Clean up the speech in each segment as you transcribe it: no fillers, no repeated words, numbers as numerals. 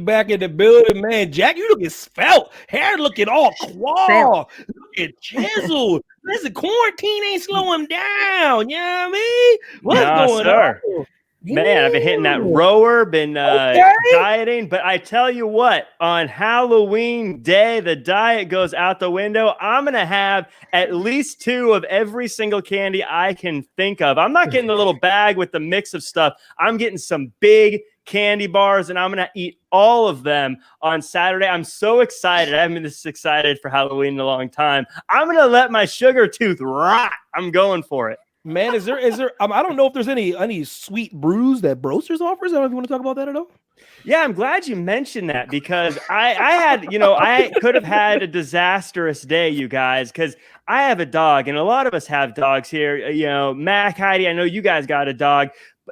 back in the building, man. Jack, you looking svelte. Hair looking all claw. Looking chiseled. Listen, quarantine ain't slowing down. You know what I mean? What's going on? Man, I've been hitting that rower, been dieting, but I tell you what, on Halloween day, the diet goes out the window. I'm going to have at least 2 of every single candy I can think of. I'm not getting the little bag with the mix of stuff. I'm getting some big candy bars, and I'm going to eat all of them on Saturday. I'm so excited. I haven't been this excited for Halloween in a long time. I'm going to let my sugar tooth rot. I'm going for it. Man, is there I don't know if there's any sweet brews that Broasters offers. I don't know if you want to talk about that at all. Yeah, I'm glad you mentioned that because I had, I could have had a disastrous day, you guys, because I have a dog and a lot of us have dogs here. Mac, Heidi, I know you guys got a dog.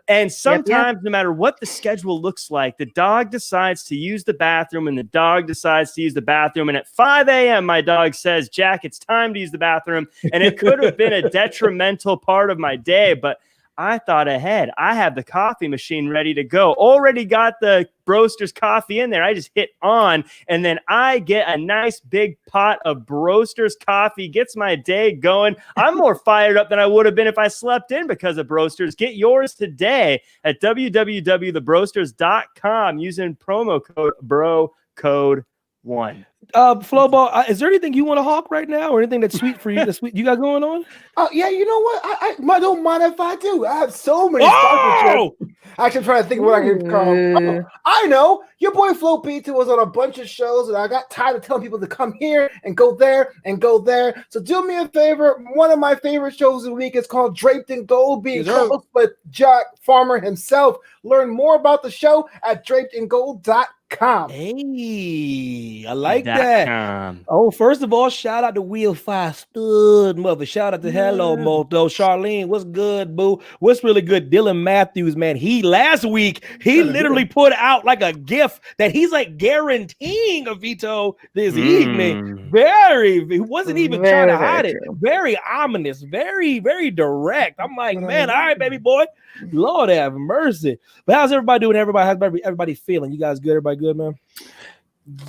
And sometimes, no matter what the schedule looks like, the dog decides to use the bathroom and the dog decides to use the bathroom. And at 5 a.m., my dog says, Jack, it's time to use the bathroom. And it could have been a detrimental part of my day, but I thought ahead. I have the coffee machine ready to go. Already got the Broasters coffee in there. I just hit on, and then I get a nice big pot of Broasters coffee. Gets my day going. I'm more fired up than I would have been if I slept in because of Broasters. Get yours today at www.thebroasters.com using promo code BROCODE1. Flowball, is there anything you want to hawk right now, or anything that's sweet for you? That's sweet you got going on? Oh yeah, you know what? I don't mind if I do. I have so many sponsorships. Actually, I'm trying to think of what I can call. I know your boy Flo Pizza was on a bunch of shows, and I got tired of telling people to come here and go there and go there. So do me a favor. One of my favorite shows of the week is called Draped in Gold, being hosted by Jack Farmer himself. Learn more about the show at drapedingold.com. Hey, I like that. Oh, first of all, shout out to Wheel 5 Stud Mother. Shout out to Hello Moto. Charlene, what's good, boo? What's really good? Dylan Matthews, man. Last week, he literally put out like a gift that he's like guaranteeing a veto this evening. He wasn't even trying to hide it. Very ominous, very, very direct. I'm like, man, all right, baby boy. Lord have mercy. But how's everybody doing? How's everybody feeling? You guys good? Everybody good, man?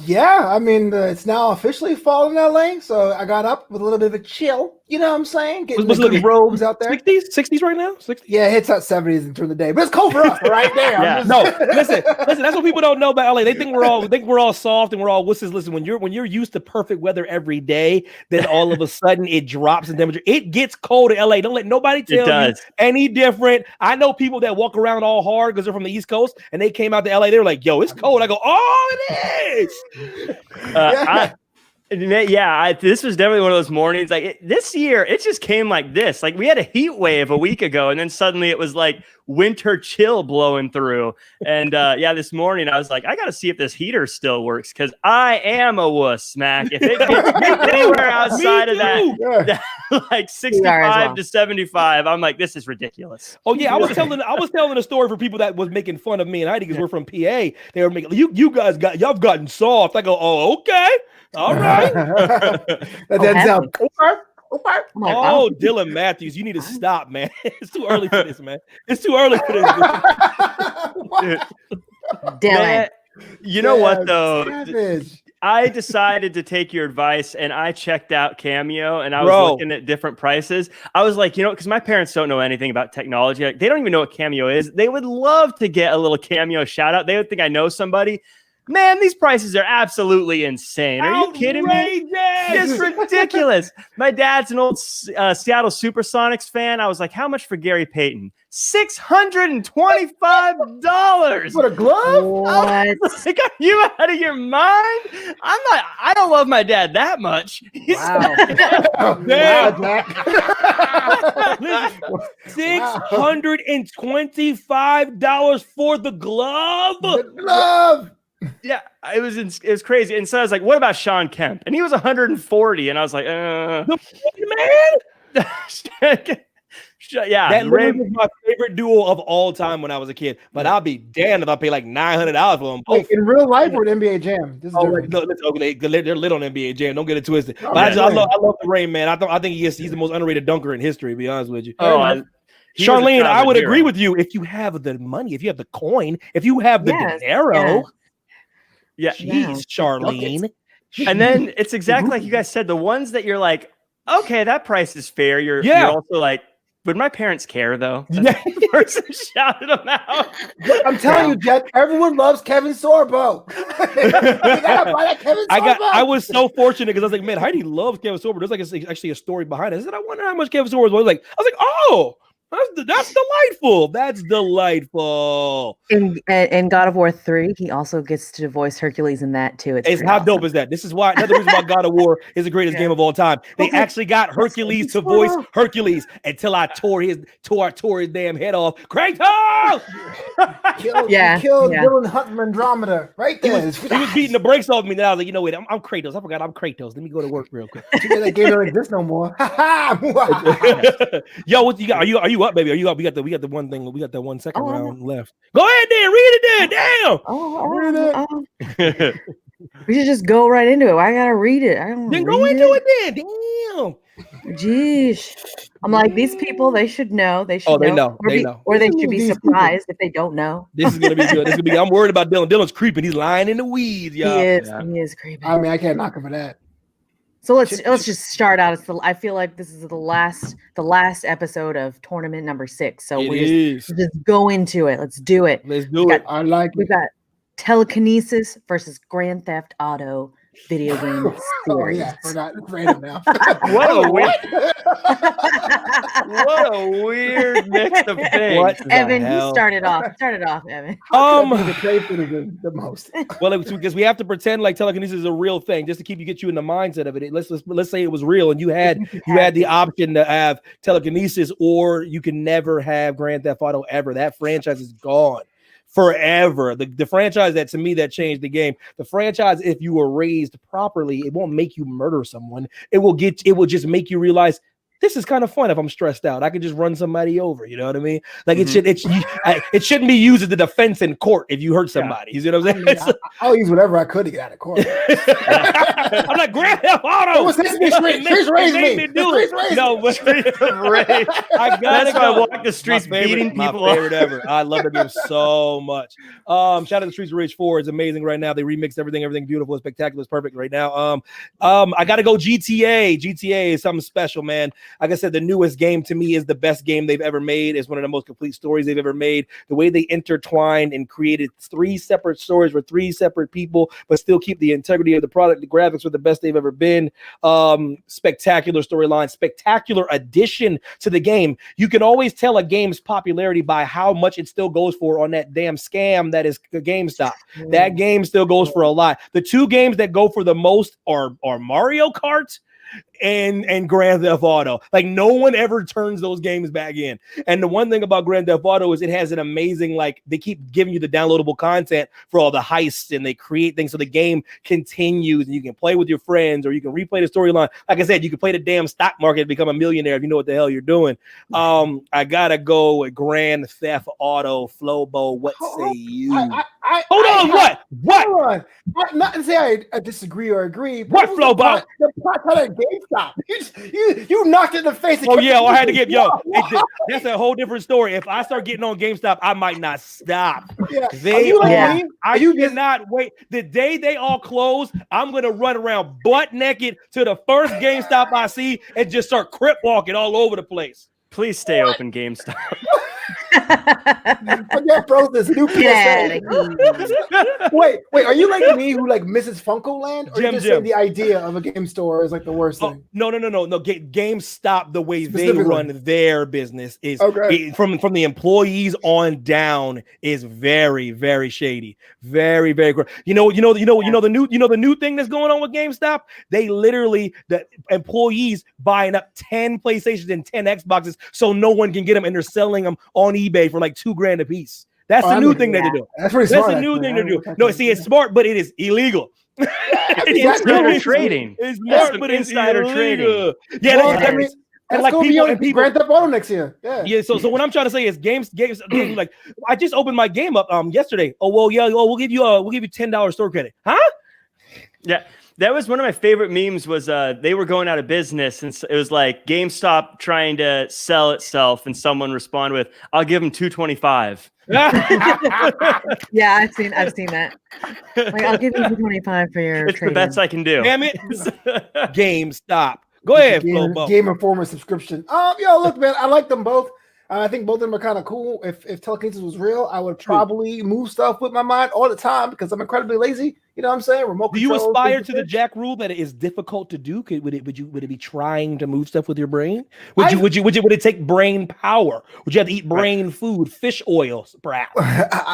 Yeah, I mean, it's now officially fall in LA, so I got up with a little bit of a chill. You know what I'm saying? Getting the robes out there. 60s right now? 60s? Yeah, it hits out 70s during the day, but it's cold for us right there. No, listen. That's what people don't know about LA. They think we're all soft and we're all wusses. Listen, when you're used to perfect weather every day, then all of a sudden it drops in temperature. It gets cold in LA. Don't let nobody tell you any different. I know people that walk around all hard because they're from the East Coast and they came out to LA. They're like, yo, it's cold. I go, oh, it is. This was definitely one of those mornings. Like this year, it just came like this. Like we had a heat wave a week ago, and then suddenly it was like winter chill blowing through. And this morning I was like, I got to see if this heater still works because I am a wuss, Mac. If it gets anywhere outside of that, like 65 to 75, I'm like, this is ridiculous. Oh yeah, I was telling a story for people that was making fun of me and Heidi because we're from PA. They were making you guys y'all gotten soft. I go, oh okay. All right. Oh, Dylan Matthews, you need to stop, man. It's too early for this, man. It's too early for this. Dylan. You know what, though? I decided to take your advice, and I checked out Cameo, and I was looking at different prices. I was like, because my parents don't know anything about technology. Like, they don't even know what Cameo is. They would love to get a little Cameo shout-out. They would think I know somebody. Man, these prices are absolutely insane. Are you kidding me? It's ridiculous. My dad's an old Seattle Supersonics fan. I was like, how much for Gary Payton? $625. What, a glove? What? Like, are you out of your mind? I don't love my dad that much. Wow. $625 for the glove? The glove. Yeah, it was crazy. And so I was like, what about Sean Kemp? And he was 140. And I was like, the man. Yeah, that was my favorite duo of all time when I was a kid. But I'll be damned if I pay like $900 for them. Wait, in real life or an NBA Jam? This is they're lit on NBA Jam. Don't get it twisted. But I love the Rain, man. I think he's the most underrated dunker in history. To be honest with you. Charlene, I would agree with you. If you have the money, if you have the coin, if you have the dinero. Yeah. Jeez, Charlene. And then it's exactly like you guys said, the ones that you're like, okay, that price is fair. You're also like, would my parents care though? Yeah. The person shouted them out. I'm telling you, Jeff, everyone loves Kevin Sorbo. You gotta buy that Kevin Sorbo. I was so fortunate because I was like, man, Heidi loves Kevin Sorbo. There's like actually a story behind it. I said, I wonder how much Kevin Sorbo was. I was like, oh, that's delightful. That's delightful. In God of War 3, he also gets to voice Hercules in that too. It's how dope is that? This is why another reason why God of War is the greatest game of all time. They actually got Hercules to voice Hercules until I tore his damn head off. Kratos! Killed Dylan Hunt from Andromeda right there. He was beating the brakes off me. Then I was like, you know what? I'm Kratos. I forgot I'm Kratos. Let me go to work real quick. That game don't exist no more. Yo, what you got? Are you up, baby? Are you up? We got the one thing. We got that 1 second round left. Go ahead, then. Read it, then. Damn. We should just go right into it. I gotta read it. I don't. Then go into it, then. Damn. Jeez. I'm like, these people, they should know. They should they know. Or they should be surprised if they don't know. This is gonna be good. I'm worried about Dylan. Dylan's creeping. He's lying in the weeds, y'all. He is creeping. I mean, I can't knock him for that. So let's just start out. I feel like this is the last episode of tournament number 6. So we'll just go into it. Let's do it. Let's do it. We've got Telekinesis versus Grand Theft Auto video game series. Forgot. Random now. What a weird mix of things. Evan, you started off. Evan. The most. Well, it's because we have to pretend like telekinesis is a real thing just to get you in the mindset of it. Let's say it was real and you had the option to have telekinesis, or you can never have Grand Theft Auto ever. That franchise is gone forever. The franchise that changed the game. The franchise, if you were raised properly, it won't make you murder someone. It will just make you realize this is kind of fun. If I'm stressed out, I could just run somebody over. You know what I mean? Like it shouldn't be used as a defense in court if you hurt somebody. You see what I'm saying? I'll use whatever I could to get out of court. I'm like Grand Theft Auto. Streets raised me. No, but that's why I walk the streets beating people up. Ever. I love the game so much. Shout out to Streets of Rage 4. It's amazing right now. They remixed everything beautiful, spectacular, it's perfect right now. I gotta go GTA. GTA is something special, man. Like I said, the newest game to me is the best game they've ever made. It's one of the most complete stories they've ever made. The way they intertwined and created 3 separate stories with 3 separate people, but still keep the integrity of the product. The graphics were the best they've ever been. Spectacular storyline, spectacular addition to the game. You can always tell a game's popularity by how much it still goes for on that damn scam that is GameStop. That game still goes for a lot. The 2 games that go for the most are Mario Kart and Grand Theft Auto. Like no one ever turns those games back in. And the one thing about Grand Theft Auto is it has an amazing, like they keep giving you the downloadable content for all the heists and they create things so the game continues and you can play with your friends or you can replay the storyline. Like I said, you can play the damn stock market and become a millionaire if you know what the hell you're doing. I gotta go with Grand Theft Auto. Flobo, what say you? Hold on, what? Hold on. Not to say I disagree or agree. What, Flobo? The plot of GameStop. You knocked it in the face. Oh yeah, I had to get that's a whole different story. If I start getting on GameStop, I might not stop. Yeah. I cannot wait. The day they all close, I'm gonna run around butt naked to the first GameStop I see and just start crip walking all over the place. Please stay open, GameStop. Bro, this new PSA. Wait, are you like me who like misses Funko Land? Or you just say the idea of a game store is like the worst thing? No. GameStop, the way they run their business is from the employees on down is very, very shady. Very, very gross. You know the new thing that's going on with GameStop? They literally, the employees buying up 10 PlayStations and 10 Xboxes so no one can get them, and they're selling them on eBay for like $2,000 a piece. That's the new thing that they do. That's pretty smart. That's the new thing to do. No, see, it's smart, but it is illegal. It's insider trading. It's smart, but it's insider trading. Yeah, that's like people Grand Theft Auto next year. Yeah. So what I'm trying to say is games like I just opened my game up yesterday. We'll give you $10 store credit. Huh? Yeah. That was one of my favorite memes was they were going out of business and it was like GameStop trying to sell itself and someone responded with, I'll give them $225. Yeah, I've seen that. Like, I'll give you 225 for your. It's the best I can do. Damn it. GameStop. Go ahead, Flo. Game Informer subscription. Yo, look, man, I like them both. I think both of them are kind of cool. If telekinesis was real, I would probably move stuff with my mind all the time because I'm incredibly lazy. You know what I'm saying? Remote Do you control, aspire to the Jack rule that it is difficult to do? Would it be trying to move stuff with your brain? Would it take brain power? Would you have to eat brain food, fish oil, perhaps?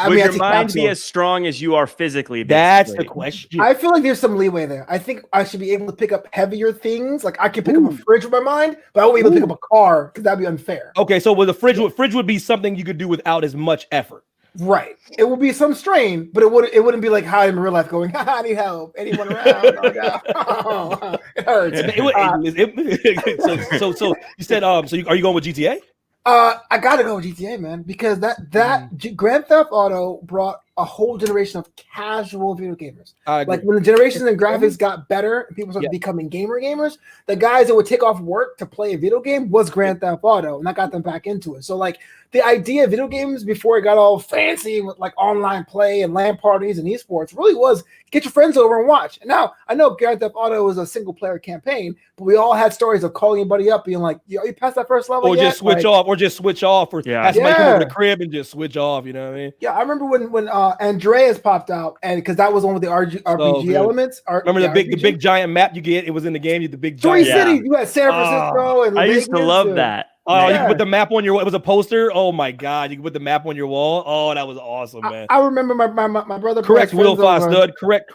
Would your mind be as strong as you are physically? Basically? That's the question. I feel like there's some leeway there. I think I should be able to pick up heavier things. Like I can pick up a fridge with my mind, but I won't be able to pick up a car because that'd be unfair. Okay, so with a fridge would be something you could do without as much effort. Right. It would be some strain, but it wouldn't be like how I'm in real life going, I need help. Anyone around? Oh, it hurts. So you said are you going with GTA? I gotta go with GTA, man, because that Grand Theft Auto brought a whole generation of casual video gamers. Like when the generations and graphics got better and people started becoming gamers, the guys that would take off work to play a video game was Grand Theft Auto, and that got them back into it. So like the idea of video games before it got all fancy with like online play and LAN parties and esports really was get your friends over and watch. And now I know Grand Theft Auto was a single player campaign, but we all had stories of calling your buddy up being like, "Yo, you passed that first level?" Or yet? just switch off, or have somebody come over to the crib and just switch off. You know what I mean? Yeah, I remember when Andreas popped out, and because that was one with the RPG elements. Remember the big giant map you get? It was in the game. You had the big Joy giant City. You had San Francisco and I used to love that. Oh, you could put the map on your wall. It was a poster. Oh my God. You could put the map on your wall. Oh, that was awesome, man. I remember my brother. Correct, Will Foster. Correct.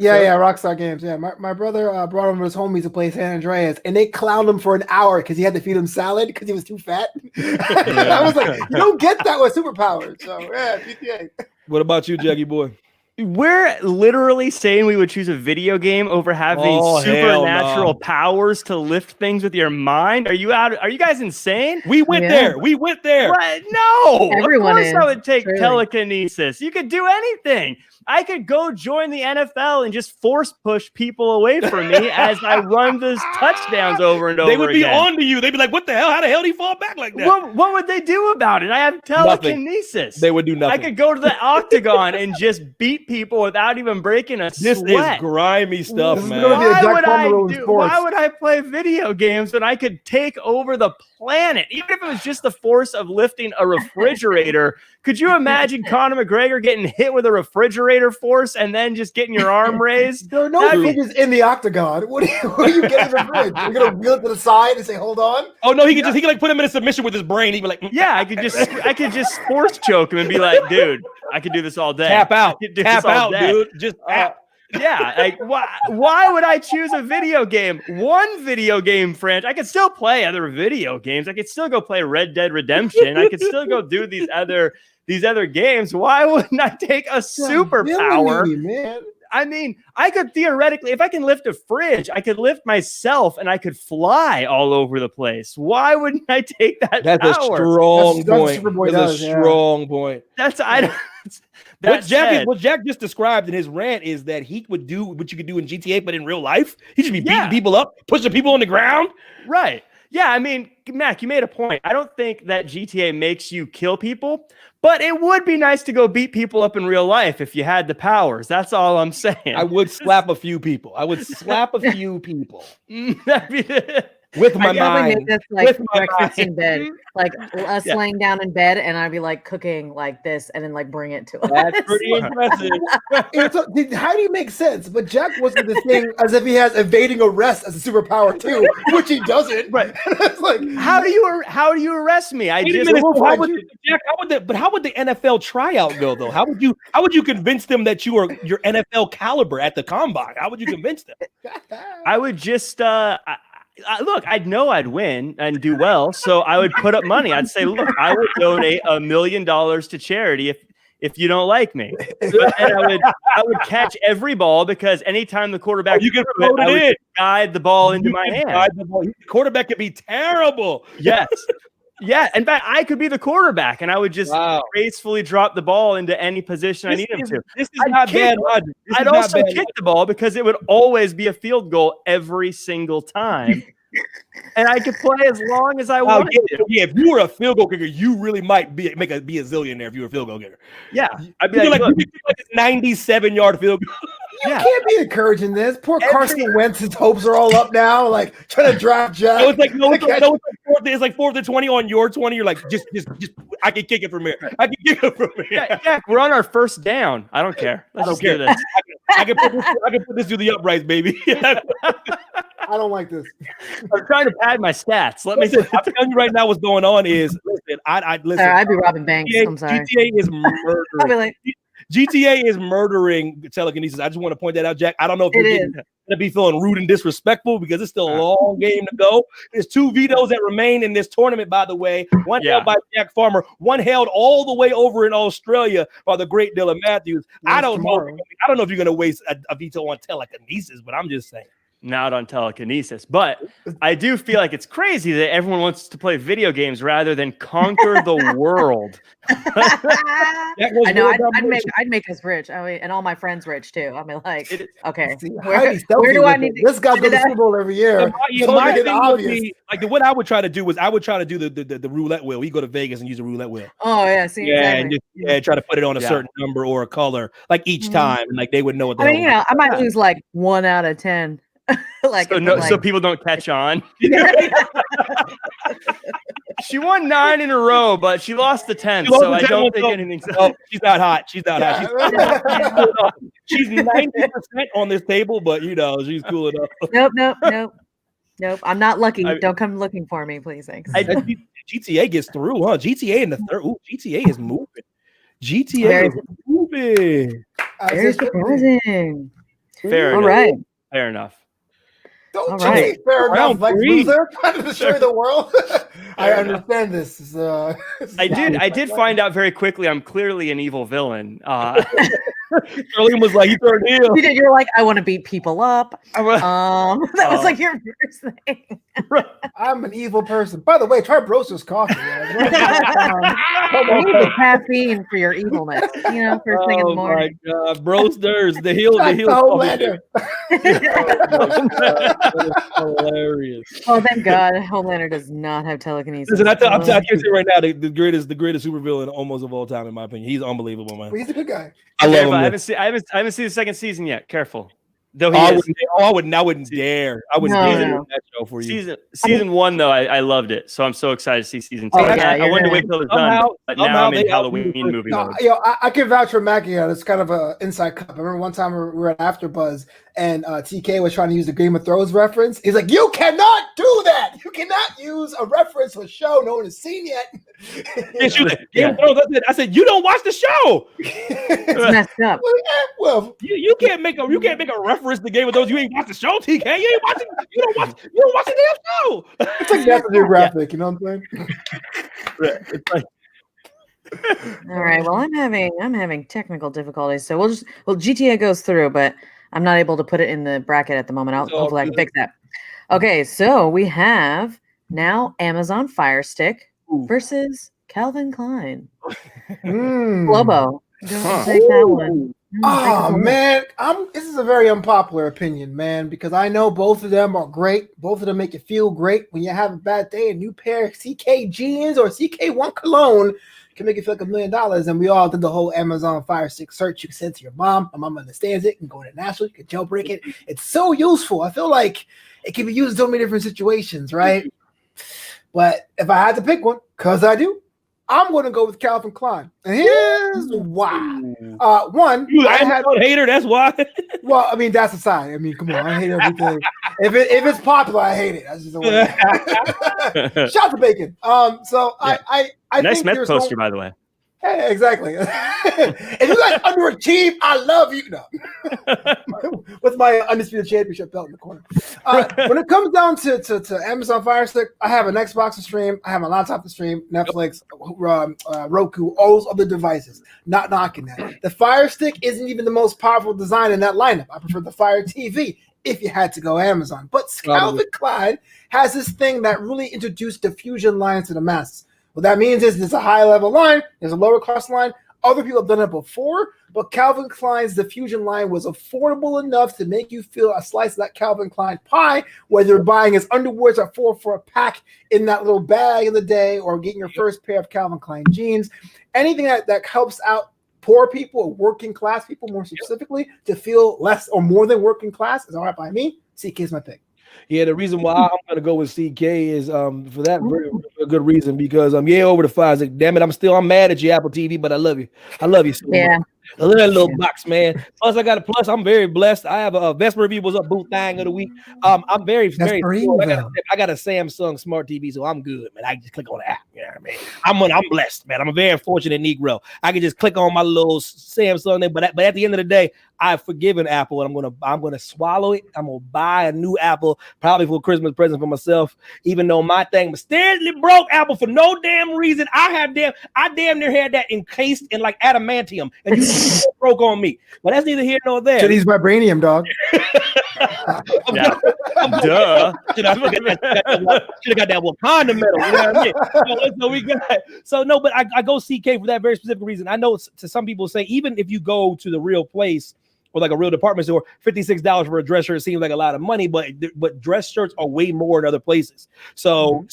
Yeah, Rockstar Games. Yeah. My brother brought him with his homies to play San Andreas, and they clowned him for an hour because he had to feed him salad because he was too fat. I was like, you don't get that with superpowers. So yeah, GTA. What about you, Jackie boy? We're literally saying we would choose a video game over having supernatural powers to lift things with your mind. Are you guys insane? We went there. What? No. Everyone of course I would take telekinesis. You could do anything. I could go join the NFL and just force push people away from me as I run those touchdowns over and over again. They would be on to you. They'd be like, what the hell? How the hell did he fall back like that? What would they do about it? I have telekinesis. Nothing. They would do nothing. I could go to the octagon and just beat people without even breaking a sweat. This is grimy stuff, man. Why would I play video games when I could take over the planet? Even if it was just the force of lifting a refrigerator. Could you imagine Conor McGregor getting hit with a refrigerator force and then just getting your arm raised? There are no fridges in the octagon. What are you getting in the fridge? You're gonna wheel it to the side and say, "Hold on." Oh no, he could like put him in a submission with his brain. He'd be like, "Yeah, I could just force choke him and be like, dude, I could do this all day. Tap out, dude. Just tap." Yeah, like why would I choose a video game? One video game franchise. I could still play other video games. I could still go play Red Dead Redemption. I could still go do these other games. Why wouldn't I take a superpower? Man. I mean, I could theoretically, if I can lift a fridge, I could lift myself and I could fly all over the place. Why wouldn't I take that That's power? A strong point. That's a strong point. What Jack just described in his rant is that he would do what you could do in GTA, but in real life, he should be beating people up, pushing people on the ground. Right. Yeah, I mean, Mac, you made a point. I don't think that GTA makes you kill people, but it would be nice to go beat people up in real life if you had the powers. That's all I'm saying. I would slap a few people. With my mind. That's like breakfast in bed, like us laying down in bed, and I'd be like cooking like this, and then like bring it to us. That's pretty impressive. How do you make sense? But Jack wasn't the thing as if he has evading arrest as a superpower too, which he doesn't. Right? It's like, how do you arrest me? How would the NFL tryout go though? How would you convince them that you are your NFL caliber at the combine? How would you convince them? I would just look, I'd know I'd win and do well, so I would put up money. I'd say, look, I would donate $1 million to charity if you don't like me. And I would catch every ball because anytime the quarterback you can float it in, guide the ball into my hand. The quarterback could be terrible. Yes. Yeah, in fact, I could be the quarterback, and I would just gracefully drop the ball into any position I need him to. This is not bad logic. I'd also kick the ball because it would always be a field goal every single time and I could play as long as I want. Yeah, if you were a field goal kicker, you really might be a zillionaire if you were a field goal kicker. Yeah, I feel like you like a 97-yard field goal. You can't be encouraging this. Poor Carson Wentz's hopes are all up now, like trying to draft Jack. It's like it's like 4th and 20 on your 20. You're like, just I can kick it from here. I can kick it from here. Jack, we're on our first down. I don't care. Let's just do this. I can put this through the uprights, baby. I don't like this. I'm trying to pad my stats. I'm telling you right now what's going on is listen. I'd be robbing banks. I'm sorry. GTA is murdering. GTA is murdering telekinesis. I just want to point that out, Jack. I don't know if you're going to be feeling rude and disrespectful because it's still a long game to go. There's 2 vetoes that remain in this tournament, by the way. One held by Jack Farmer, one held all the way over in Australia by the great Dylan Matthews. I don't know if you're going to waste a veto on telekinesis, but I'm just saying. Not on telekinesis, but I do feel like it's crazy that everyone wants to play video games rather than conquer the world. I know. I'd make us rich. I mean, and all my friends rich too. I mean, like, okay, where do I need to? This guy goes to the Super Bowl every year. My thing would be, like, what I would try to do was I would try to do the roulette wheel. We go to Vegas and use a roulette wheel. Oh yeah, see, exactly. And try to put it on a certain number or a color, like each time, and like they would know what. I mean, I might lose like 1 out of 10. So people don't catch on. She won 9 in a row, but she lost the 10th, so I don't think anything's. Oh, she's not hot. She's 90% on this table, but she's cool enough. Nope. I'm not lucky. Don't come looking for me, please. Thanks. GTA gets through, huh? GTA in the third. Ooh, GTA is moving. GTA is moving. Very surprising. Fair enough. All right. Fair enough. Don't say fair enough, like loser, trying to destroy the world. I understand this. I did find out very quickly I'm clearly an evil villain. Charlene was like, "You turned heel." You're like, I want to beat people up. That was like your first thing. I'm an evil person. By the way, try Broster's coffee. You need the caffeine for your evilness. First thing in the morning. Oh my God, Broster's the heel. Homelander. Hilarious. Oh, thank God, Homelander does not have telekinesis. Listen, I'm telling you right now, the greatest supervillain almost of all time, in my opinion. He's unbelievable, man. Well, he's a good guy. I love him. I haven't seen the second season yet. Careful. Though I wouldn't dare. I wouldn't dare that show for you. Season 1 though, I loved it. So I'm so excited to see season 2. I wanted to wait till it's done, but now I'm in Halloween movie mode. I can vouch for Mackie. It's kind of an inside cup. I remember one time we were at AfterBuzz and TK was trying to use the Game of Thrones reference. He's like, "You cannot do that. You cannot use a reference to a show no one has seen yet." Game of Thrones. I said, "You don't watch the show." It's messed up. Well, you can't make a reference to Game of Thrones. You ain't watch the show, TK. You ain't watching. You don't watch the damn show. It's like National Geographic. You know what I'm saying? It's like. All right. Well, I'm having technical difficulties, so GTA goes through, but I'm not able to put it in the bracket at the moment. Hopefully I can fix that. Okay, so we have now Amazon Fire Stick versus Calvin Klein. Lobo, don't take that one. Oh man, this is a very unpopular opinion, man, because I know both of them are great. Both of them make you feel great when you have a bad day. A new pair of CK jeans or CK1 cologne can make you feel like $1 million. And we all did the whole Amazon Fire Stick search. You can send it to your mom. My mom understands it. You can go international. You can jailbreak it. It's so useful. I feel like it can be used in so many different situations, right? But if I had to pick one, because I do, I'm going to go with Calvin Klein. And here's why. One, I'm a hater. That's why. Well, I mean, that's aside. I mean, come on. I hate everything. If it's popular, I hate it. That's just the way. Shout out to Bacon. So yeah. I nice think Mets poster, by the way. Yeah, exactly. If you guys underachieve, I love you. No. With my undisputed championship belt in the corner. When it comes down to Amazon Fire Stick, I have an Xbox to stream, I have a laptop to stream, Netflix, Roku, all those other devices. Not knocking that. The Fire Stick isn't even the most powerful design in that lineup. I prefer the Fire TV if you had to go Amazon. But Calvin Klein has this thing that really introduced the Fusion line to the masses. What that means is there's a high level line, there's a lower cost line, Other people have done it before, but Calvin Klein's Diffusion line was affordable enough to make you feel a slice of that Calvin Klein pie, whether you're buying his underwears at $4 for a pack in that little bag of the day, or getting your first pair of Calvin Klein jeans. Anything that helps out poor people or working class people more specifically to feel less or more than working class is all right by me. CK is my pick. Yeah, the reason why I'm gonna go with CK is for that very good reason, because over the five. Like, damn it, I'm mad at you, Apple TV, but I love you. I love you so much. A little box, man. Plus, I got a plus. I'm very blessed. I have a Vespa review was up boot thing of the week. I'm very cool. I got a Samsung Smart TV, so I'm good, man. I just click on the app. You know what I mean? I'm blessed, man. I'm a very fortunate Negro. I can just click on my little Samsung thing, but at the end of the day, I've forgiven Apple, and I'm gonna swallow it. I'm gonna buy a new Apple, probably for a Christmas present for myself, even though my thing mysteriously broke Apple for no damn reason. I damn near had that encased in like adamantium, and you broke on me. But that's neither here nor there. Should use vibranium, dog. Duh. Should have got that Wakanda medal. You know what I mean? But I go CK for that very specific reason. I know to some people say, even if you go to the real place, or like a real department store, $56 for a dress shirt seems like a lot of money, but dress shirts are way more in other places. So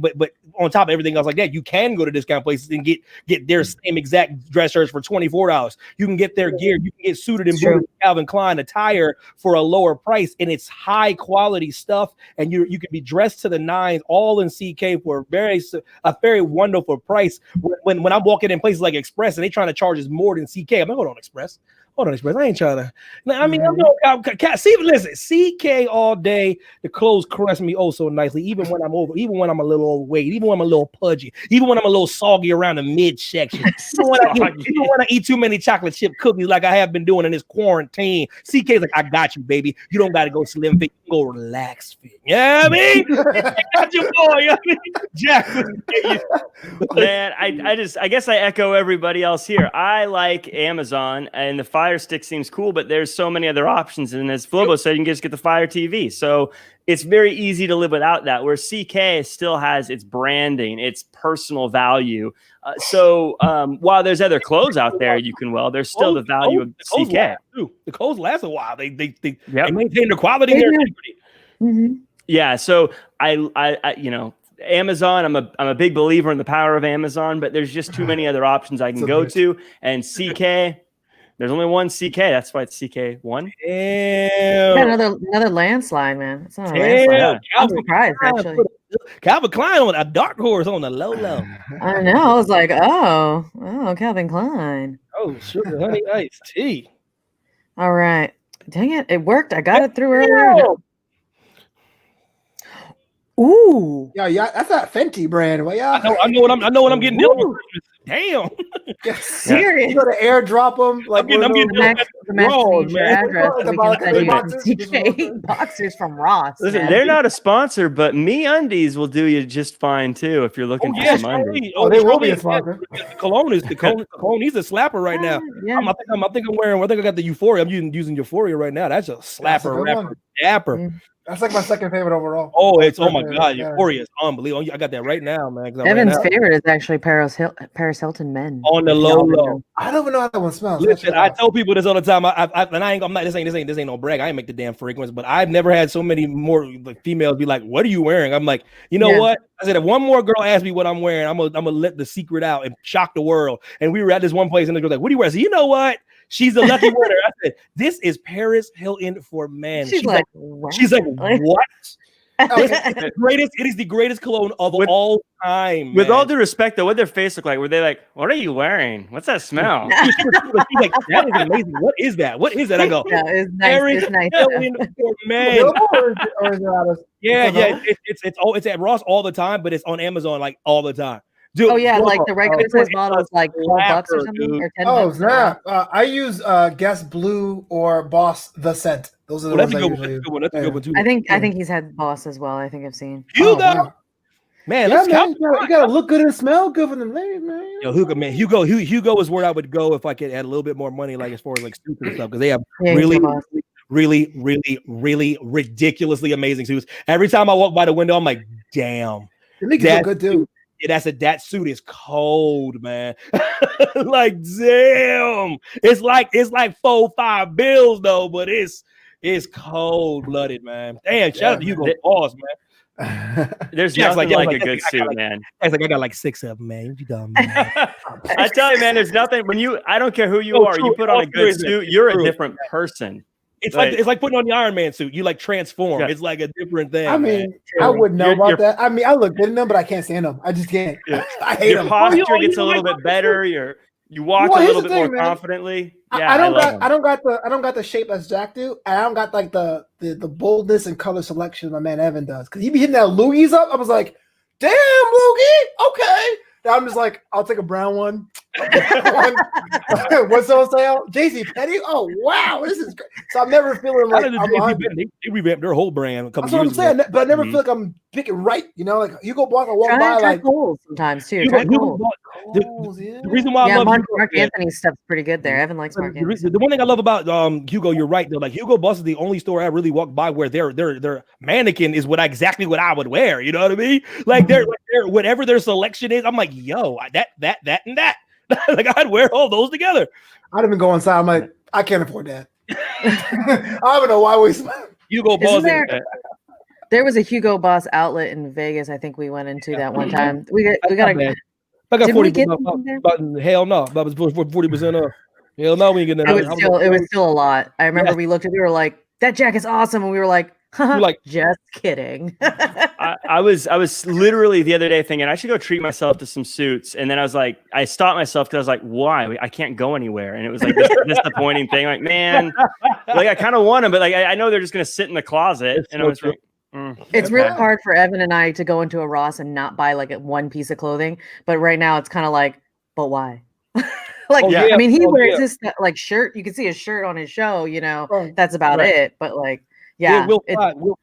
but on top of everything else like that, you can go to discount places and get their same exact dress shirts for $24. You can get their gear, you can get suited and booted Calvin Klein attire for a lower price, and it's high quality stuff, and you can be dressed to the nines, all in CK for a very wonderful price. When I'm walking in places like Express and they trying to charge us more than CK, I'm like, hold on, Express. I ain't trying to. I mean, listen, CK all day. The clothes caress me oh so nicely, even when I'm a little overweight, even when I'm a little pudgy, even when I'm a little soggy around the midsection, even when I eat too many chocolate chip cookies like I have been doing in this quarantine. CK's like, I got you, baby. You don't got to go slim fit. You can go relax fit. Yeah, I mean, got your boy. You know I mean? Jack. Man, I guess I echo everybody else here. I like Amazon, and the Fire Stick seems cool, but there's so many other options. And as Flobo said, you can just get the Fire TV. So it's very easy to live without that, where CK still has its branding, its personal value. So while there's other clothes out there you can wear, there's still the value of CK. The clothes last a while. They maintain the quality there. Yeah. So I Amazon, I'm a big believer in the power of Amazon, but there's just too many other options I can go to. And CK, there's only one CK. That's why it's CK1. Another landslide, man. It's not a landslide. I'm surprised, actually. Calvin Klein on a dark horse on the low. I know. I was like, oh, Calvin Klein. Oh, sugar honey iced tea. All right. Dang it. It worked. I got it through earlier. Ooh. Yeah, that's that Fenty brand. Well, yeah. I know what I'm getting. Damn. Serious. You got to airdrop them. Like the address. Boxers from Ross. Listen, they're not a sponsor, but MeUndies will do you just fine too if you're looking for some undies. They will be a sponsor. Cologne he's a slapper right now. Yeah. I think I got the Euphoria. I'm using Euphoria right now. That's a slapper rapper. Dapper. Mm-hmm. That's like my second favorite overall. Oh, oh my God, Euphoria is unbelievable. I got that right now, man. Evan's favorite is actually Paris Hilton Men. On the low. I don't even know how that one smells. Listen, I tell people this all the time. This ain't no brag. I ain't make the damn fragrance, but I've never had so many more females be like, "What are you wearing?" I'm like, you know what? I said, if one more girl asks me what I'm wearing, I'm gonna let the secret out and shock the world. And we were at this one place, and the girl's like, "What do you wear?" I said, you know what? She's the lucky winner. I said, this is Paris Hilton for men. She's like, what? It is the greatest cologne of all time. With all due respect, though, what their face look like? Were they like, what are you wearing? What's that smell? She's like, that is amazing. What is that? I go, it's nice. It's nice. For men. It's at Ross all the time, but it's on Amazon like all the time. Dude, like the regular size bottle is like $12 or something, or $10. Snap! I use Guess Blue or Boss The Scent. Those are the ones I usually use. That's a good one too. I think he's had Boss as well. I think I've seen. Hugo, man, you gotta look good and smell good for them ladies, man. Yo, Hugo is where I would go if I could add a little bit more money, like as far as like suits and stuff, because they have really ridiculously amazing suits. Every time I walk by the window, I'm like, damn, the niggas look good too. Yeah, that suit is cold, man. Like, damn. It's like 4-5 bills though, but it's cold blooded, man. Damn, shout out to Hugo Boss, man. There's nothing like a good suit, man. I got like 6 of them, man. What you done, man? I tell you, man, there's nothing I don't care who you are, you put on a good suit, you're a different person. It's like putting on the Iron Man suit. You like transform. Yeah. It's like a different thing. I mean, I wouldn't know about that. I mean, I look good in them, but I can't stand them. I just can't. Yeah. I hate your them. Posture gets a little bit better. You walk a little bit more confidently. Yeah, I don't got the shape as Jack do. And I don't got like the boldness and color selection my man Evan does. Because he be hitting that loogies up. I was like, damn, loogie. Okay. Now I'm just like, I'll take a brown one. What's on sale? JC Petty. Oh wow, this is great. So I'm never feeling like they revamped their whole brand. That's what I'm saying. But I never feel like I'm picking right. You know, like Hugo Boss, I walk by like Kohl's sometimes too. The reason why I love Mark Anthony's stuff's pretty good there. Evan likes Mark Anthony. The one thing I love about Hugo, you're right though. Like Hugo Boss is the only store I really walk by where their mannequin is exactly what I would wear. You know what I mean? Like they're whatever their selection is. I'm like, yo, that and that. Like I'd wear all those together. I'd even go inside. I'm like, I can't afford that. I don't know why we Hugo Boss. There was a Hugo Boss outlet in Vegas. I think we went into that one time. We got I got 40%. Hell no, that was 40% off. Hell no, we ain't getting that. It was still a lot. I remember we looked at. We were like, that jacket's awesome, and we were like, just kidding. I was literally the other day thinking I should go treat myself to some suits, and then I was like, I stopped myself because I was like, why? I can't go anywhere, and it was like this disappointing thing. Like, man, like I kind of want them, but like I know they're just gonna sit in the closet, and I was like, it's really hard for Evan and I to go into a Ross and not buy like one piece of clothing. But right now it's kind of like, but why? I mean, he wears this like shirt. You can see his shirt on his show. You know, that's about it. But like. Yeah, Will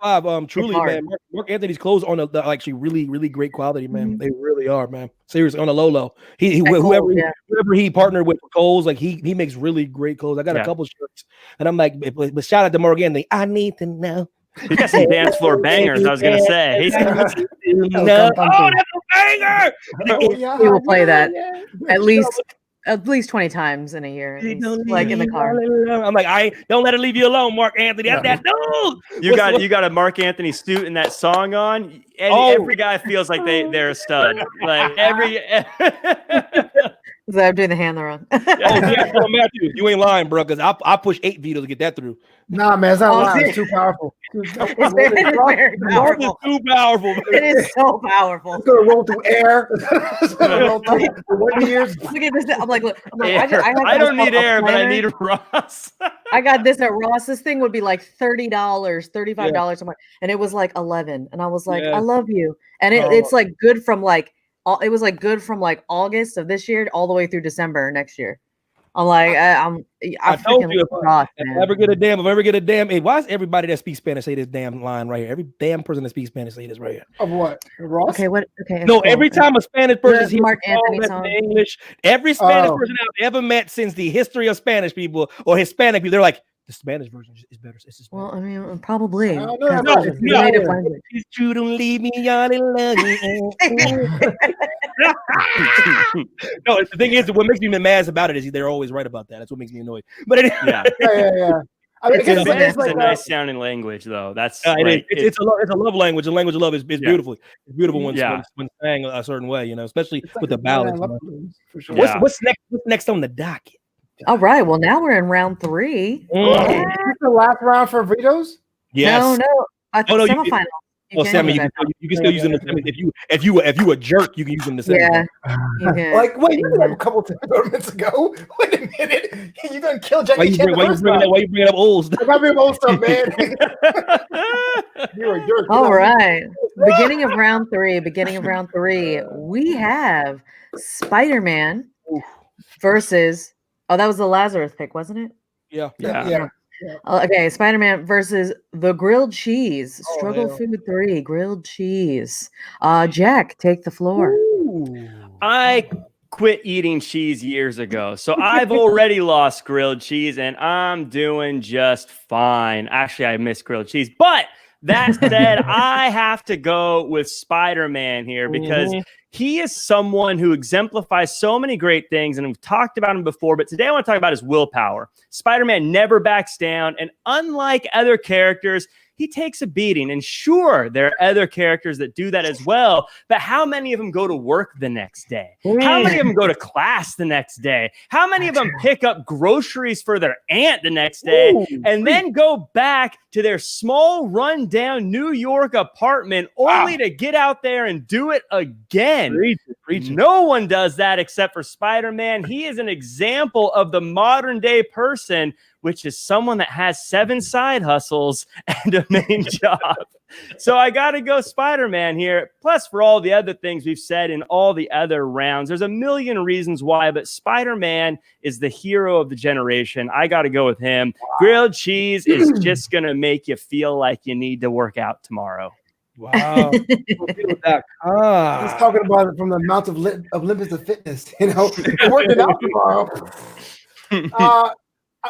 5, truly, man. Mark Anthony's clothes on the actually really, really great quality, man. Mm-hmm. They really are, man. Seriously, on a low. Whoever he partnered with for Kohl's, like he makes really great clothes. I got a couple shirts, and I'm like, but shout out to Mark Anthony. I need to know. He's got some dance floor bangers. I was gonna say. He's got that's a banger. He will play that at least 20 times in a year, like in the car. I'm like, don't let it leave you alone, Mark Anthony. That's that dude. You got a Mark Anthony suit and that song on, and every guy feels like they're a stud. Like every. So I'm doing the handler on. Matthew, you ain't lying, bro. Because I push 8 vetoes to get that through. Nah, man, it's not lying. It's too powerful. It's very powerful. It's too powerful. Man. It is so powerful. It's gonna roll through air. It's gonna roll through for 1 year. Look at this. I'm like, I don't need air, but I need Ross. I got this at Ross. This thing would be like $30, $35 a month, and it was like $11. And I was like, I love you. And it's like good from like. It was like good from like August of this year all the way through December next year. I'm like, I told you, if I ever get a damn, hey, why does everybody that speaks Spanish say this damn line right here? Every damn person that speaks Spanish say this right here. Of what? Ross? Okay, what? Okay. No, every time a Spanish person hears Mark Anthony song. English, every Spanish person I've ever met since the history of Spanish people or Hispanic people, they're like, the Spanish version is better. Well, I mean, probably. No. It's true, don't leave me on in love. No, the thing is, what makes me mad about it is they're always right about that. That's what makes me annoyed. But anyway, yeah. I mean, it's a nice sounding language, though. That's it's a love language. The language of love is beautiful. It's beautiful when sang a certain way, you know, especially with the ballads. For sure. What's next on the docket? All right. Well, now we're in round 3. Is this the last round for vetoes? Yes. No. I think semifinal. Well, Sammy, you can still use them. If you a jerk, you can use them the same. Yeah. Like, wait, you did that a couple of tournaments ago. Wait a minute, you done killed Jackie Chan. Why you bringing up old stuff? I bring old stuff, man. You're a jerk. All right. Beginning of round 3. We have Spider-Man versus. Oh, that was the Lazarus pick, wasn't it? Yeah. Okay, Spider-Man versus the grilled cheese. Struggle Food 3, grilled cheese. Jack, take the floor. Ooh. I quit eating cheese years ago, so I've already lost grilled cheese, and I'm doing just fine. Actually, I miss grilled cheese, but That said, I have to go with Spider-Man here because he is someone who exemplifies so many great things, and we've talked about him before, but today I want to talk about his willpower. Spider-Man never backs down, and unlike other characters, he takes a beating. And sure, there are other characters that do that as well, but how many of them go to work the next day? How many of them go to class the next day? How many of them pick up groceries for their aunt the next day and then go back to their small rundown New York apartment only to get out there and do it again? No one does that except for Spider-Man. He is an example of the modern day person, which is someone that has 7 side hustles and a main job. So I got to go Spider-Man here. Plus, for all the other things we've said in all the other rounds, there's a million reasons why, but Spider-Man is the hero of the generation. I got to go with him. Grilled cheese is just going to make you feel like you need to work out tomorrow. Wow. He's talking about it from the Mount of Olympus of fitness, working out tomorrow.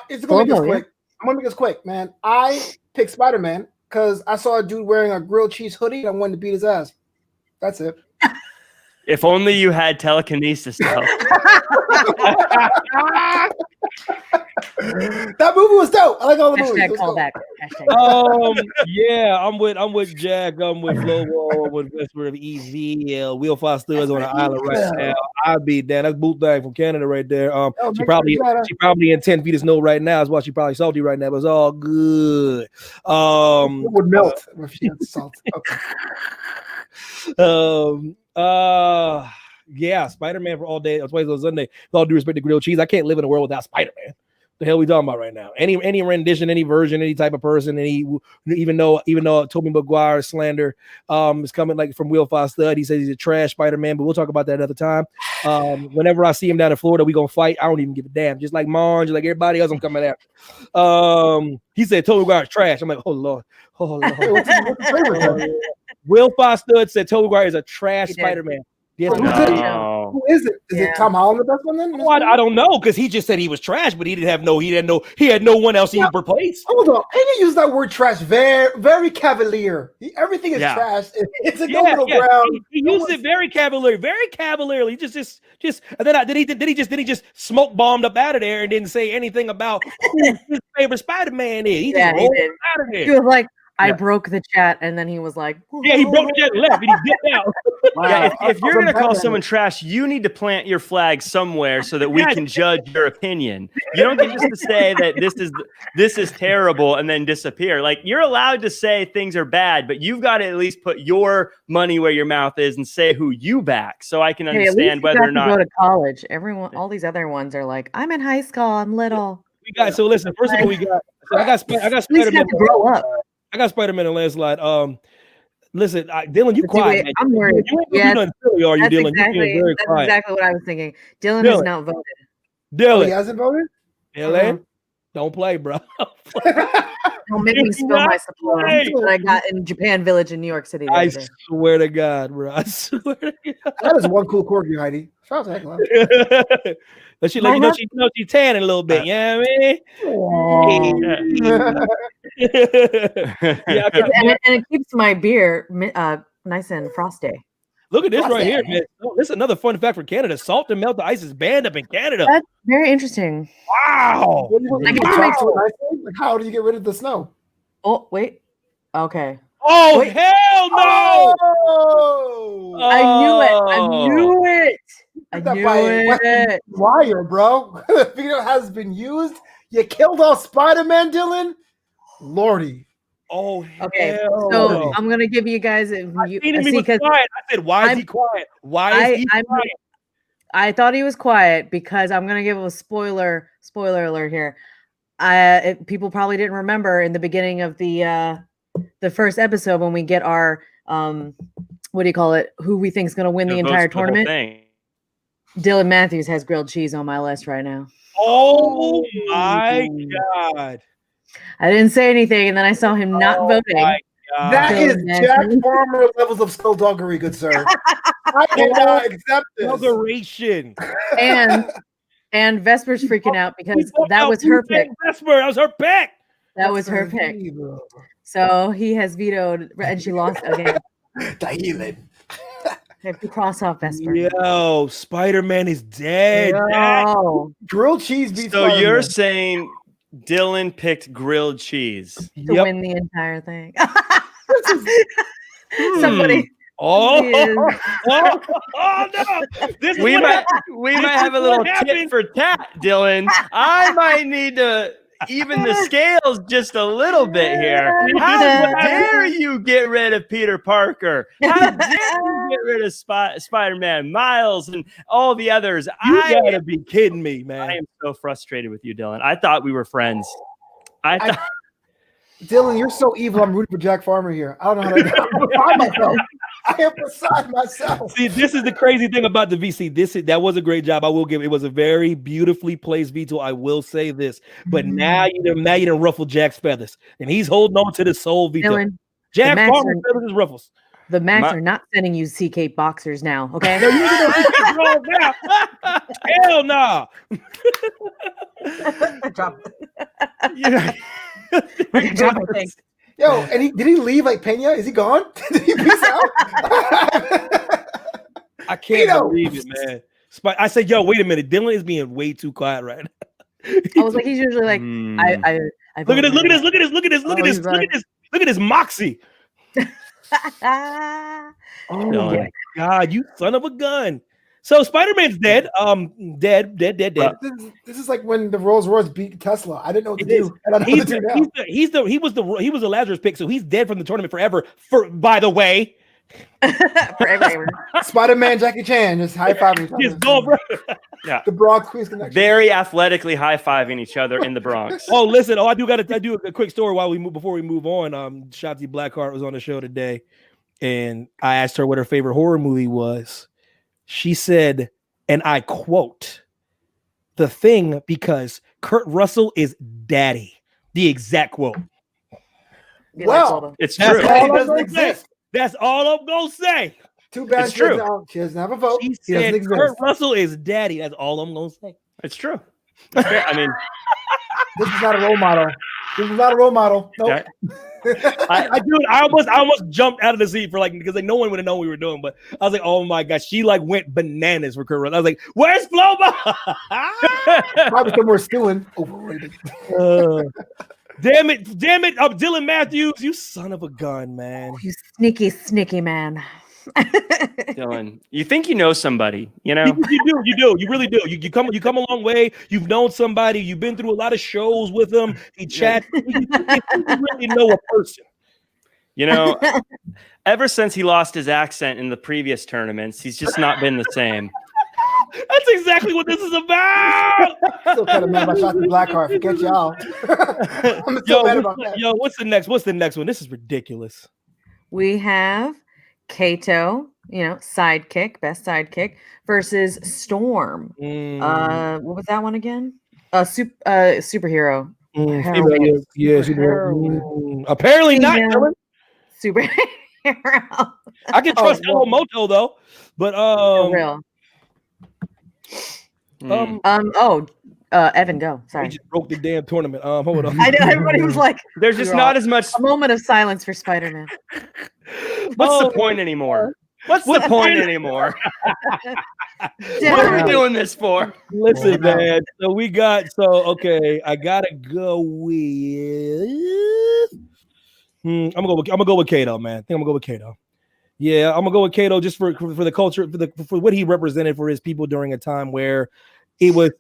It's going to be quick. I'm going to make this quick, man. I picked Spider-Man because I saw a dude wearing a grilled cheese hoodie and I wanted to beat his ass. That's it. If only you had telekinesis to help. That movie was dope. I like all the movies. Callback. Yeah, I'm with Jack. I'm with Flobo. I'm with Whisper of EV. Will Foster is on the island right now. I'll be there. That's Boot Bag from Canada right there. She probably in 10 feet of snow right now. That's why she probably salty right now. But it's all good. It would melt if she had salt. Yeah, Spider-Man for all day. That's why it's on Sunday. With all due respect to grilled cheese, I can't live in a world without Spider-Man. The hell we talking about right now? Any rendition, any version, any type of person, even though Tobey Maguire slander is coming like from Will Foster, he says he's a trash Spider-Man, but we'll talk about that another time. Whenever I see him down in Florida, we gonna fight. I don't even give a damn. Just like Marge, like everybody else, I'm coming after. He said Tobey Maguire is trash. I'm like, oh Lord. Will Foster said Tobey Maguire is a trash Spider-Man. Yes, Who is it? Is it Tom Holland the best one then? Oh, I don't know because he just said he was trash, but he had no one else he could replace. Hold on, he didn't use that word trash very, very cavalier. Everything is trash. It's a middle ground. He used it very cavalierly. Just and then did he just smoke bombed up out of there and didn't say anything about who his favorite Spider-Man is. He just rolled out of there. He was like, I broke the chat, and then he was like, he broke the chat and left, and he dipped out. Wow. Yeah, if you're going to call someone trash, you need to plant your flag somewhere so that we can judge your opinion. You don't get just to say that this is terrible and then disappear. Like, you're allowed to say things are bad, but you've got to at least put your money where your mouth is and say who you back, so I can understand whether or not. Go to college. All these other ones are like, I'm in high school. I'm little. So listen. First of all, I got Spider-Man. Grow up. I got Spider-Man and landslide. Listen, Dylan, you quiet. I'm worried. Yes, are you, Dylan? Exactly, that's exactly what I was thinking. Dylan is now voted. Dylan, he hasn't voted. Don't play, bro. Don't make me spill my support that I got in Japan Village in New York City. I swear to God, bro. I swear to God. That is one cool corgi, Heidi. Shout out to Heckler. But she let you know she's tanning a little bit. You know what I mean? And it keeps my beer nice and frosty. Look at this right here, man. Oh, this is another fun fact for Canada. Salt and melt the ice is banned up in Canada. That's very interesting. Wow. How do you get rid of the snow? Oh, wait. Okay. Oh, wait. Hell no! Oh! I knew it. Wire, bro. The video has been used. You killed all Spider-Man, Dylan. Lordy. Oh, okay. So I'm gonna give you guys quiet. I said, why is he quiet? Why is he quiet? I thought he was quiet because I'm gonna give a spoiler alert here. People probably didn't remember in the beginning of the first episode when we get our what do you call it? Who we think is gonna win the entire tournament. Dylan Matthews has grilled cheese on my list right now. Oh my God. I didn't say anything, and then I saw him not voting. That is Jack Farmer levels of skullduggery, good sir. I cannot accept this. Moderation. And Vesper's freaking out because that was her pick. Vesper, that was her pick. That was her pick. So he has vetoed, and she lost again. Dylan. They have to cross off Vesper. Yo, Spider-Man is dead. Yo. Grilled cheese beats So you're Spider-Man. saying Dylan picked grilled cheese? To win the entire thing. Somebody. Oh, is- no! This is We what might happened. we This might is have a what little happened. tit for tat, Dylan. I might need to even the scales just a little bit here. How dare you get rid of Peter Parker? How dare you get rid of Spider-Man, Miles, and all the others? You I gotta be kidding me, man. am so frustrated with you, Dylan. I thought we were friends. Dylan, you're so evil. I'm rooting for Jack Farmer here. I don't know how to find myself. I am beside myself. See, this is the crazy thing about the VC. That was a great job. I will give it was a very beautifully placed veto. I will say this, but now you done ruffled Jack's feathers, and he's holding on to the soul veto. Dylan, Jack the Farmer Max feathers his ruffles. the Macs are not sending you CK boxers now, okay? No, you wrong now. Hell no. Drop You know, drop my thing. Yo, and did he leave like Pena? Is he gone? Did he peace out? I can't Vito. believe it, man. I said, yo, wait a minute. Dylan is being way too quiet right now. I was like, he's usually like, I Look at this, look at this, look at this, look at this, look at Oh, this, he's look like- at this, look at this moxie. Oh Dylan. my God, you son of a gun. So Spider-Man's dead. Dead. This is like when the Rolls Royce beat Tesla. I didn't know what to do. And I don't know what to do now. He was the Lazarus pick, so he's dead from the tournament forever. By the way, forever. Spider-Man, Jackie Chan, just high fiving. just go, bro. The Bronx Queens connection. very athletically high-fiving each other in the Bronx. Oh, listen. I do a quick story before we move on. Shotzi Blackheart was on the show today, and I asked her what her favorite horror movie was. She said, and I quote, "The Thing because Kurt Russell is daddy." The exact quote. Well, It's That's true. all He I'm doesn't gonna exist. say. That's all I'm gonna say. Too bad It's true. She doesn't have a vote. She He doesn't said exist. Kurt Russell is daddy. That's all I'm gonna say. It's true. I mean, This is not a role model. This is not a role model. Nope. okay. I almost jumped out of the seat because no one would have known what we were doing. But I was like, oh my gosh, she went bananas for Kurt Russell. I was like, where's Flobo? Probably somewhere stewing. Overrated. Damn it, Dylan Matthews, you son of a gun, man. You sneaky man. Dylan, you think you know somebody, you know? You really do. You come a long way. You've known somebody. You've been through a lot of shows with him. He chats. You really know a person. You know, ever since he lost his accent in the previous tournaments, he's just not been the same. That's exactly what this is about. Still kind of mad about Shotzi Blackheart. Forget y'all. I'm still mad about that. What's the next? What's the next one? This is ridiculous. We have Kato, sidekick, best sidekick, versus Storm. What was that one again? Superhero. Heroine. Superhero. Apparently not. Yeah. Dylan. Superhero. I can trust well. Moto though, but For real. Evan, go. he Sorry. just broke the damn tournament. Hold on. I know everybody was like, There's just not as much. a moment of silence for Spider-Man. What's the point anymore? What's the point anymore? What are we doing this for? Listen, man. So okay. I gotta go with. I'm gonna go with Kato, man. I think I'm gonna go with Kato. Yeah, I'm gonna go with Kato just for the culture, for what he represented for his people during a time where it was.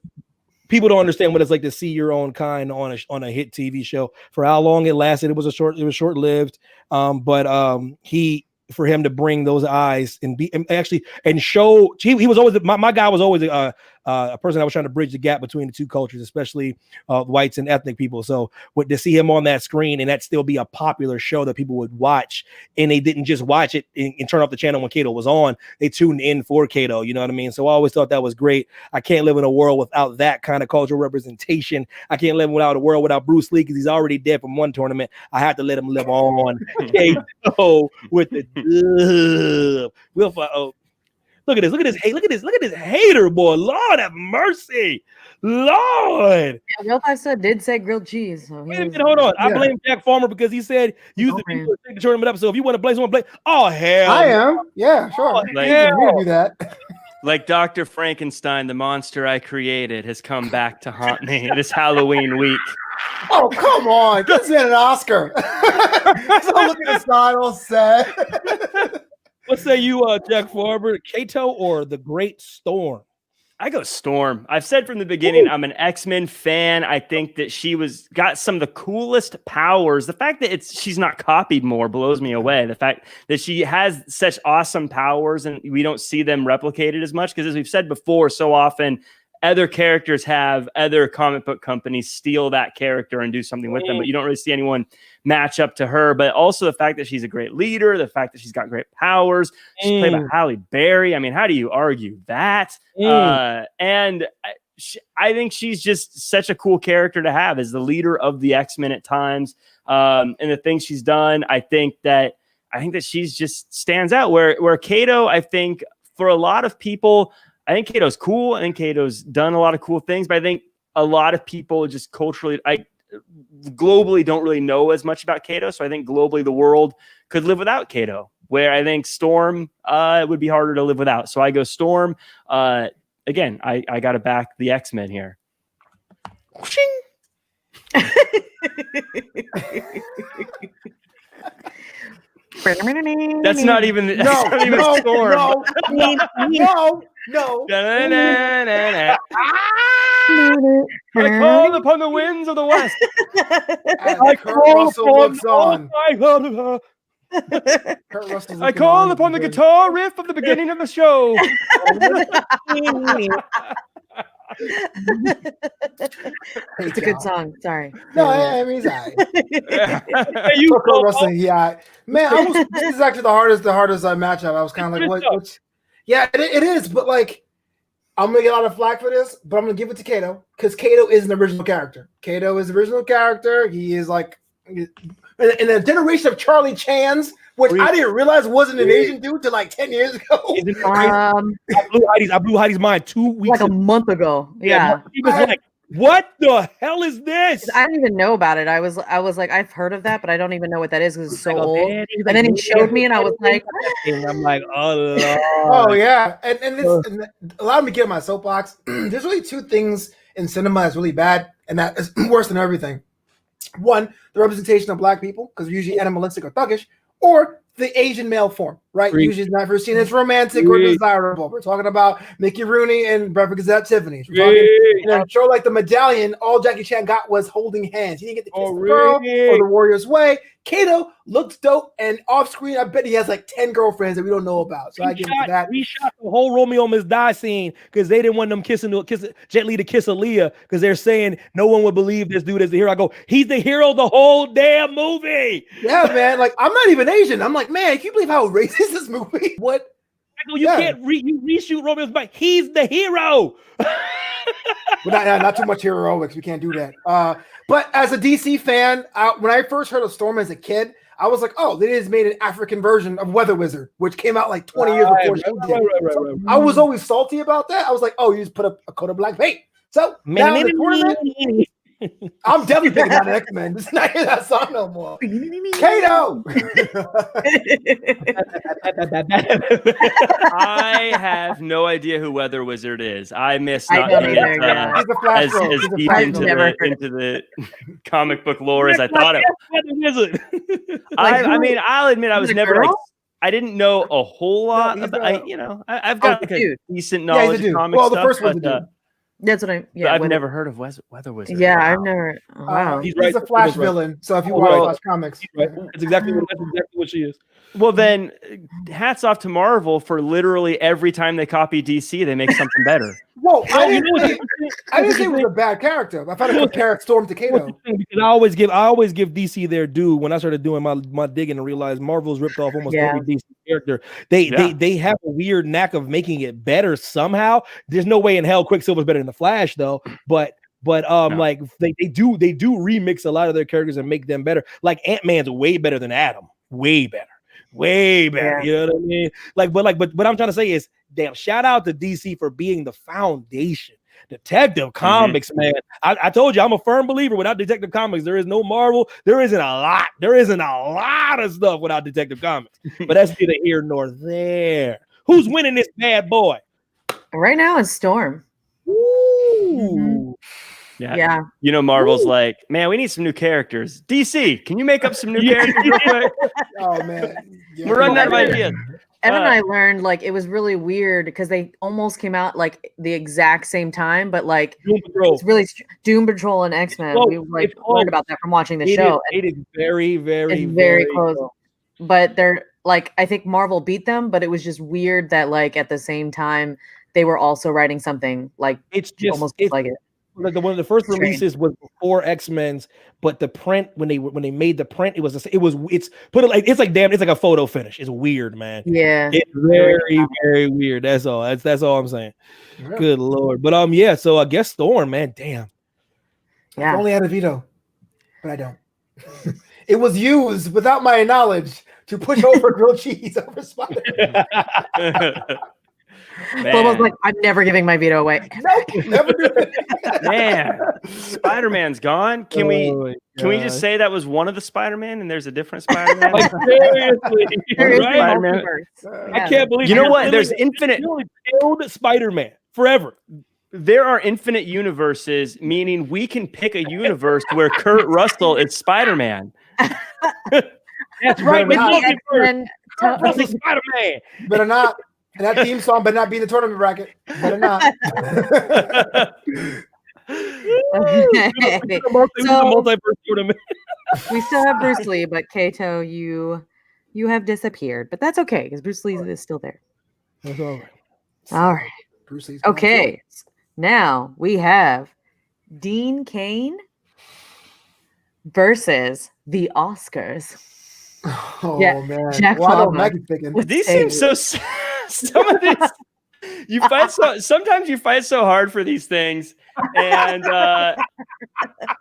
People don't understand what it's like to see your own kind on a hit TV show. For how long it lasted, it was short lived. For him to bring those eyes and show, he was always my guy was always a person that was trying to bridge the gap between the two cultures, especially whites and ethnic people. So to see him on that screen and that still be a popular show that people would watch, and they didn't just watch it and turn off the channel when Kato was on, they tuned in for Kato. You know what I mean? So I always thought that was great. I can't live in a world without that kind of cultural representation. I can't live without a world without Bruce Lee because he's already dead from one tournament. I have to let him live on. Kato with the we'll find. Look at this. Look at this. Hey, look at this. Look at this hater, boy. Lord have mercy. Lord. Yeah, Real 5 did say grilled cheese. So Wait a minute, hold on. Yeah. I blame Jack Farmer because he said use the people to tournament up. So if you want to play someone, play. Oh hell. I am. Yeah, sure. Oh, Like- You can do that. Like Dr. Frankenstein, the monster I created has come back to haunt me this Halloween week. Oh, come on. Give me an Oscar. So looking aside, all sad. What say you, Jack Farmer, Kato or the Great Storm? I go Storm. I've said from the beginning, I'm an X-Men fan. I think that she got some of the coolest powers. The fact that she's not copied more blows me away. The fact that she has such awesome powers and we don't see them replicated as much, because as we've said before, so often other characters have other comic book companies steal that character and do something with them, but you don't really see anyone match up to her. But also the fact that she's a great leader, the fact that she's got great powers. She's played by Halle Berry. I mean, how do you argue that? And I think she's just such a cool character to have as the leader of the X-Men at times. And the things she's done, I think that she's just stands out. Where Kato, I think for a lot of people, I think Kato's cool. I think Kato's done a lot of cool things, but I think a lot of people just culturally, globally don't really know as much about Kato. So I think globally the world could live without Kato, where I think Storm would be harder to live without. So I go Storm. Again, I got to back the X-Men here. That's not even Storm. No. I call upon the winds of the west. I call upon I call upon the guitar riff of the beginning of the show. It's a good song. Sorry. No, I mean, he's all right. You Kurt Russell, yeah. Man, this is actually the hardest matchup. I was kind of like, what? Yeah, it is, but like, I'm gonna get a lot of flack for this, but I'm gonna give it to Kato because Kato is an original character. Kato is an original character. He is like in a generation of Charlie Chans, which I didn't realize wasn't an Asian dude till like 10 years ago. I blew Heidi's mind 2 weeks like a month ago. Yeah. He was like, what the hell is this? I didn't even know about it. I was like, I've heard of that, but I don't even know what that is because it's so old. And then he showed me, and I was like, and I'm like, oh, Lord. Oh yeah, and allow me to get on my soapbox. There's really two things in cinema that's really bad, and that is worse than everything. One, the representation of black people, because we're usually animalistic or thuggish, or the Asian male form, right? Usually it's never seen as romantic or desirable. We're talking about Mickey Rooney and Breakfast Gazette Tiffany's. We're talking, a show like The Medallion, all Jackie Chan got was holding hands. He didn't get to kiss the girl or The Warrior's Way. Kato looks dope, and off screen, I bet he has like 10 girlfriends that we don't know about. So I give him that. We shot the whole Romeo Must Die scene because they didn't want them Jet Li to kiss Aaliyah because they're saying no one would believe this dude is the hero. I go, he's the hero the whole damn movie. Yeah, man. Like, I'm not even Asian. I'm like, man, can you believe how racist this movie? What? I go, you can't reshoot Romeo's bike. He's the hero. But not too much heroics. We can't do that. But as a DC fan, when I first heard of Storm as a kid, I was like, oh, they just made an African version of Weather Wizard, which came out like 20 years before she did. I was always salty about that. I was like, oh, you just put a coat of black paint. So now in the tournament, I'm definitely picking out X-Men. Just not hear that song no more. Kato! I have no idea who Weather Wizard is. I missed not being as deep into the comic book lore as I thought it was. I mean, I'll admit I was never I didn't know a whole lot about. I've got like a decent knowledge of comic stuff. The first one that's what I've never heard of Weather Wizard. Yeah, I've never. Wow, he's a Flash villain. So if you watch Flash comics, that's exactly what she is. Well, then, hats off to Marvel for literally every time they copy DC, they make something better. Whoa, I didn't say it was a bad character. I found to compare Storm to Kato. Because I always give DC their due when I started doing my digging and realized Marvel's ripped off almost every DC character. They have a weird knack of making it better somehow. There's no way in hell Quicksilver's better than the Flash though, but like they do remix a lot of their characters and make them better. Like Ant-Man's way better than Adam, way better. way better. Yeah. You know what I mean? But what I'm trying to say is, damn, shout out to DC for being the foundation. Detective Comics, man. I told you, I'm a firm believer. Without Detective Comics, there is no Marvel. There isn't a lot of stuff without Detective Comics. But that's neither here nor there. Who's winning this bad boy? Right now it's Storm. Ooh. Yeah. You know, Marvel's like, man, we need some new characters. DC, can you make up some new characters real quick? Oh man, yeah. We're running out of ideas. Evan and I learned like it was really weird because they almost came out like the exact same time, but like it's really Doom Patrol and X-Men. We like learned about that from watching the show. It is very, very, very close. But they're like, I think Marvel beat them, but it was just weird that like at the same time they were also writing something like it's just almost like it. Like one of the first releases was before X-Men's, but the print when they made the print, it's like a photo finish. It's weird, man. Yeah, it's very, very weird. That's all. That's all I'm saying. Yeah. Good Lord. But yeah, so I guess Storm, man, damn. Yeah. I only had a veto, but I don't. It was used without my knowledge to push over grilled cheese over Spider. Flo was like, I'm never giving my veto away. Nope, never do it. Man, Spider-Man's gone. Can we just say that was one of the Spider-Man and there's a different Spider-Man? Like, seriously, Spider-Man. I can't believe you know what? There's infinite killed Spider-Man forever. There are infinite universes, meaning we can pick a universe where Kurt Russell is Spider-Man. That's right. Russell Spider-Man. Better not. And that theme song better not be in the tournament bracket. Better not. We still have Bruce Lee, but Kato, you have disappeared. But that's okay because Bruce Lee is still there. That's all right. All right. Bruce Lee's okay. Now we have Dean Cain versus the Oscars. Oh man! Jack These seem so. Some of these, sometimes you fight so hard for these things, and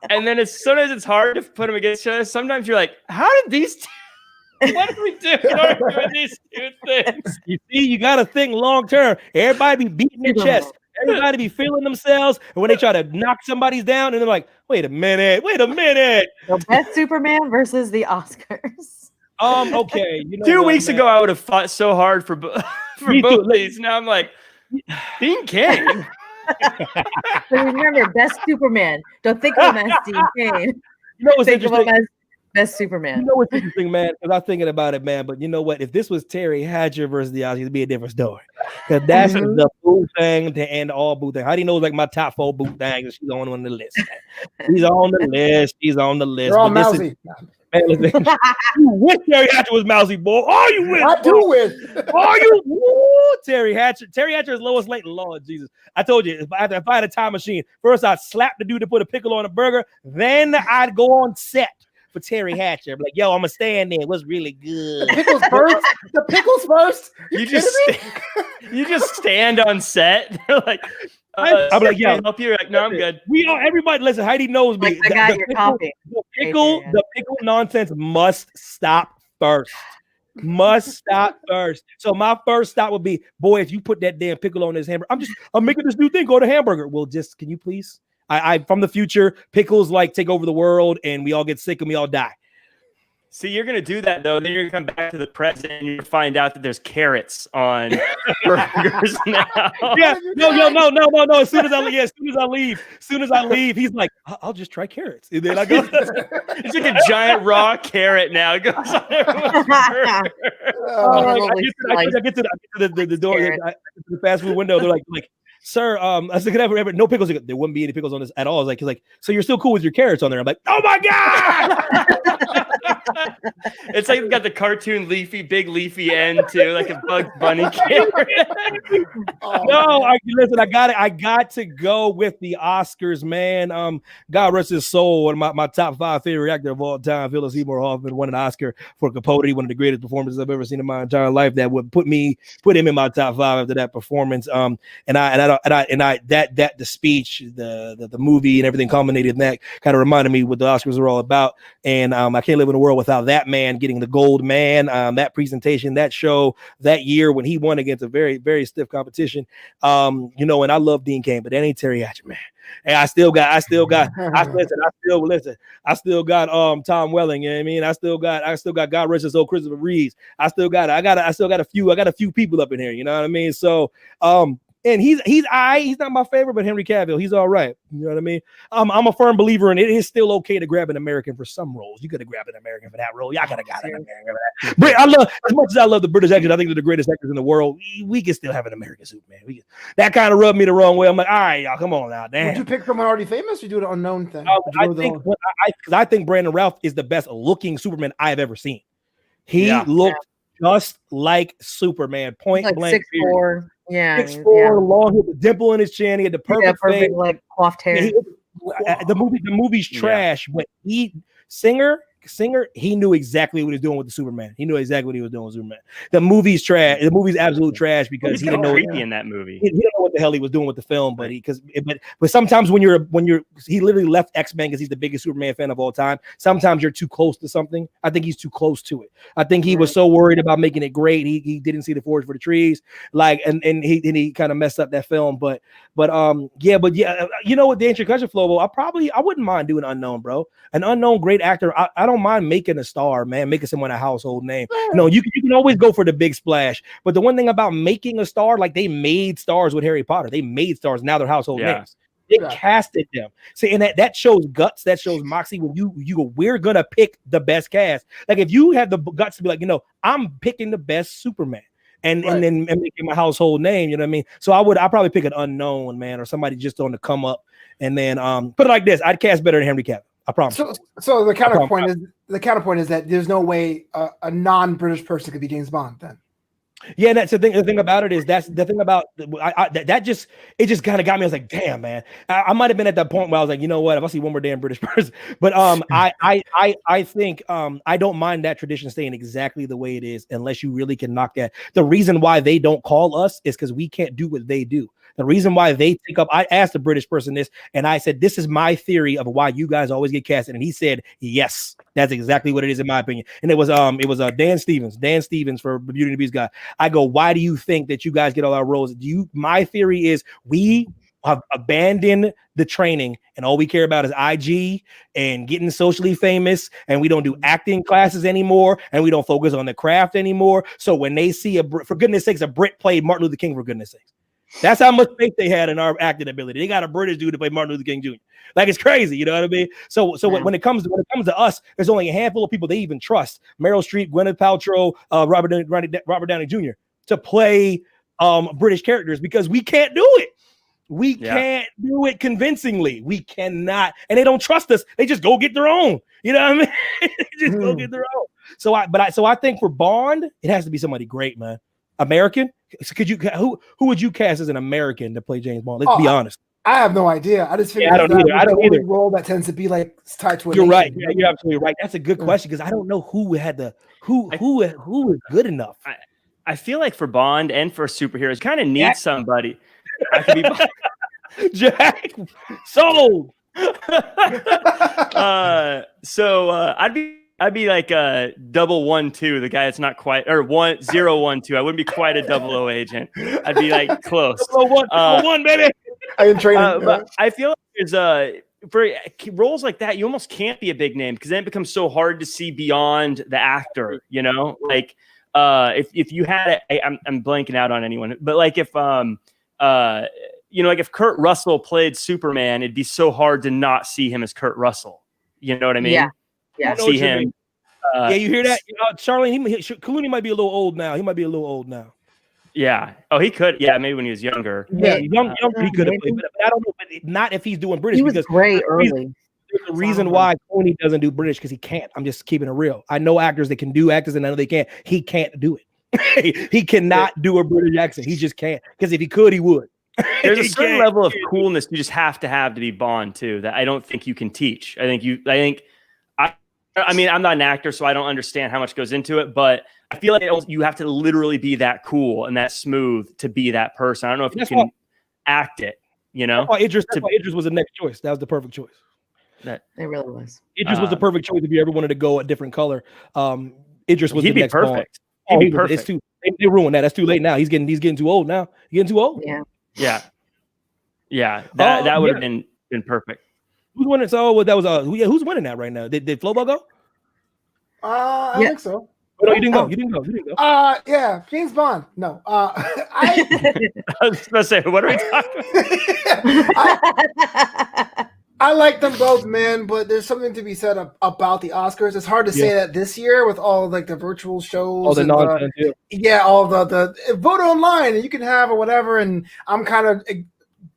then sometimes it's hard to put them against each other. Sometimes you're like, how did these? What did we do in order to do these two things? You see, you got to think long term. Everybody be beating their chest. Everybody be feeling themselves, and when they try to knock somebody's down, and they're like, "Wait a minute." The best Superman versus the Oscars. Okay. You know 2 weeks ago, I would have fought so hard for both these. Now I'm like, Dean Cain. So remember, best Superman. Don't think of him as Dean Cain. You know what's think interesting? of him as best Superman. You know what's interesting, man? Because I'm thinking about it, man. But you know what? If this was Terry Hatcher versus the Oscars, it'd be a different story. Because that's the boo thing to end all boo thing. How do you know like my top 4 boo things? She's on the list. She's on the list. She's on the list. They're all mousy. Man, listen, you wish Terry Hatcher was mousy, boy. All you wish. I do wish. All you woo, Terry Hatcher. Terry Hatcher is Lois Layton. Lord Jesus. I told you, if I had a time machine, first I'd slap the dude to put a pickle on a burger. Then I'd go on set for Terry Hatcher. Like, yo, I'm going to stand there. What's really good? The pickles first? You just stand on set. They're like, I'm like, yeah, help you. Like, no, I'm good. Everybody, listen. Heidi knows me. I got your copy. The pickle nonsense must stop first. So my first stop would be, boy, if you put that damn pickle on this hamburger, I'm making this new thing. Go to hamburger. Well, can you please? I from the future, pickles like take over the world, and we all get sick and we all die. See, you're going to do that, though. Then you're going to come back to the present and you're going to find out that there's carrots on burgers now. Yeah, no. As soon as I leave, he's like, I'll just try carrots. And then I go. It's like a giant raw carrot now. It goes on everyone's burger. I get to the door, to the fast food window. They're like, sir, I said, can I have no pickles? There wouldn't be any pickles on this at all. He's like, so you're still cool with your carrots on there? I'm like, oh my God! It's like we got the cartoon big leafy end too, like a Bugs Bunny carrot. No, I got to go with the Oscars, man. God rest his soul. One of my top 5 favorite actor of all time, Philip Seymour Hoffman, won an Oscar for Capote, one of the greatest performances I've ever seen in my entire life. That would put him in my top 5 after that performance. The speech, the movie, and everything culminated in that kind of reminded me what the Oscars are all about. And I can't live in a world without that man getting the gold man, that presentation, that show, that year when he won against a very, very stiff competition. And I love Dean Cain, but that ain't Terry Hatcher, man. And I still got Tom Welling, you know what I mean? I still got God rest his soul, Christopher Reeves. I still got a few people up in here, you know what I mean? So and he's not my favorite, but Henry Cavill, he's all right. You know what I mean? I'm a firm believer in it is still okay to grab an American for some roles. You could have grabbed an American for that role. Y'all could have got an American for that. But as much as I love the British actors, I think they're the greatest actors in the world. We can still have an American Superman. That kind of rubbed me the wrong way. I'm like, all right, y'all, come on now. Damn. Would you pick someone already famous or do an unknown thing? I think Brandon Routh is the best looking Superman I've ever seen. He looked just like Superman, point blank. 6'4". Yeah, 6'4", long, with a dimple in his chin. He had the perfect face, like coiffed hair. The movie's trash, but Singer, he knew exactly what he was doing with the Superman. He knew exactly what he was doing with Superman. The movie's trash. The movie's absolute trash because he didn't know in that movie. He didn't know what the hell he was doing with the film, but sometimes when he literally left X-Men because he's the biggest Superman fan of all time. Sometimes you're too close to something. I think he's too close to it. I think he was so worried about making it great. He didn't see the forest for the trees. And he kind of messed up that film. But you know what, the answer question, Flobo, I wouldn't mind doing unknown, bro. An unknown great actor. I don't mind making a star, man, making someone a household name. You can always go for the big splash. But the one thing about making a star, like they made stars with Harry Potter. They made stars. Now they're household names. They casted them. See, and that shows guts. That shows moxie. When we're gonna pick the best cast. Like if you have the guts to be like, I'm picking the best Superman. And then making my household name, you know what I mean? So I'd probably pick an unknown, man, or somebody just on the come up. And then put it like this: I'd cast better than Henry Cavill. I promise. So the counterpoint is that there's no way a non-British person could be James Bond then. Yeah, that's the thing. The thing about it is that's the thing about that just kind of got me. I was like, damn, man. I might have been at that point where I was like, you know what? If I see one more damn British person, but I think I don't mind that tradition staying exactly the way it is, unless you really can knock that. The reason why they don't call us is because we can't do what they do. The reason why they take up, I asked a British person this, and I said, this is my theory of why you guys always get casted. And he said, yes, that's exactly what it is in my opinion. And it was Dan Stevens for Beauty and the Beast guy. I go, why do you think that you guys get all our roles? My theory is we have abandoned the training and all we care about is IG and getting socially famous, and we don't do acting classes anymore, and we don't focus on the craft anymore. So when they see for goodness sakes, a Brit played Martin Luther King, for goodness sakes. That's how much faith they had in our acting ability. They got a British dude to play Martin Luther King Jr. Like, it's crazy, you know what I mean? So when it comes to us, there's only a handful of people they even trust: Meryl Streep, Gwyneth Paltrow, Robert Downey Jr. to play British characters, because we can't do it. We can't do it convincingly. We cannot, and they don't trust us. They just go get their own. You know what I mean? They just go get their own. So I think for Bond, it has to be somebody great, man. American. So who would you cast as an American to play James Bond? Let's be honest. I have no idea. I just figured I don't either. Role that tends to be like tied to a You're nation. right. Yeah, you're absolutely right. That's a good question, because I don't know who is good enough. I feel like for Bond and for superheroes, kind of need somebody. I could be Jack sold. I'd be like a 012, the guy that's not quite, or 1012. I wouldn't be quite a 00 agent. I'd be like close. 001, baby. I can train him. But I feel like there's for roles like that, you almost can't be a big name, because then it becomes so hard to see beyond the actor. You know, like if you had I'm blanking out on anyone, but like if like if Kurt Russell played Superman, it'd be so hard to not see him as Kurt Russell. You know what I mean? Yeah. See him. You hear that? Charlene, Clooney might be a little old now. He might be a little old now. Yeah. Oh, he could. Yeah, maybe when he was younger. Yeah, younger he could have played, but I don't know. But not if he's doing British. He was great early. There's a reason why Clooney doesn't do British, because he can't. I'm just keeping it real. I know actors that can do actors, and I know they can't. He can't do it. He cannot do a British accent. He just can't. Because if he could, he would. There's a certain level of coolness you just have to be Bond too, that I don't think you can teach. I mean, I'm not an actor, so I don't understand how much goes into it, but I feel like you have to literally be that cool and that smooth to be that person. I don't know if you can act it, you know? Idris was the next choice. That was the perfect choice. That It really was. Idris was the perfect choice if you ever wanted to go a different color. Idris was he'd the be next Bond. perfect. Oh, He'd be perfect. It's too. They ruined that. That's too late now. He's getting too old now. He's getting too old. Yeah. That would have been perfect. Who's winning? So that was who's winning that right now? Did Flobo go? I think so. Oh, no, you didn't go. You didn't go. Yeah, James Bond. No. I was supposed to say, what are we talking about? I like them both, man, but there's something to be said about the Oscars. It's hard to say that this year with all like the virtual shows. All the nonsense. All the vote online and you can have or whatever. And I'm kind of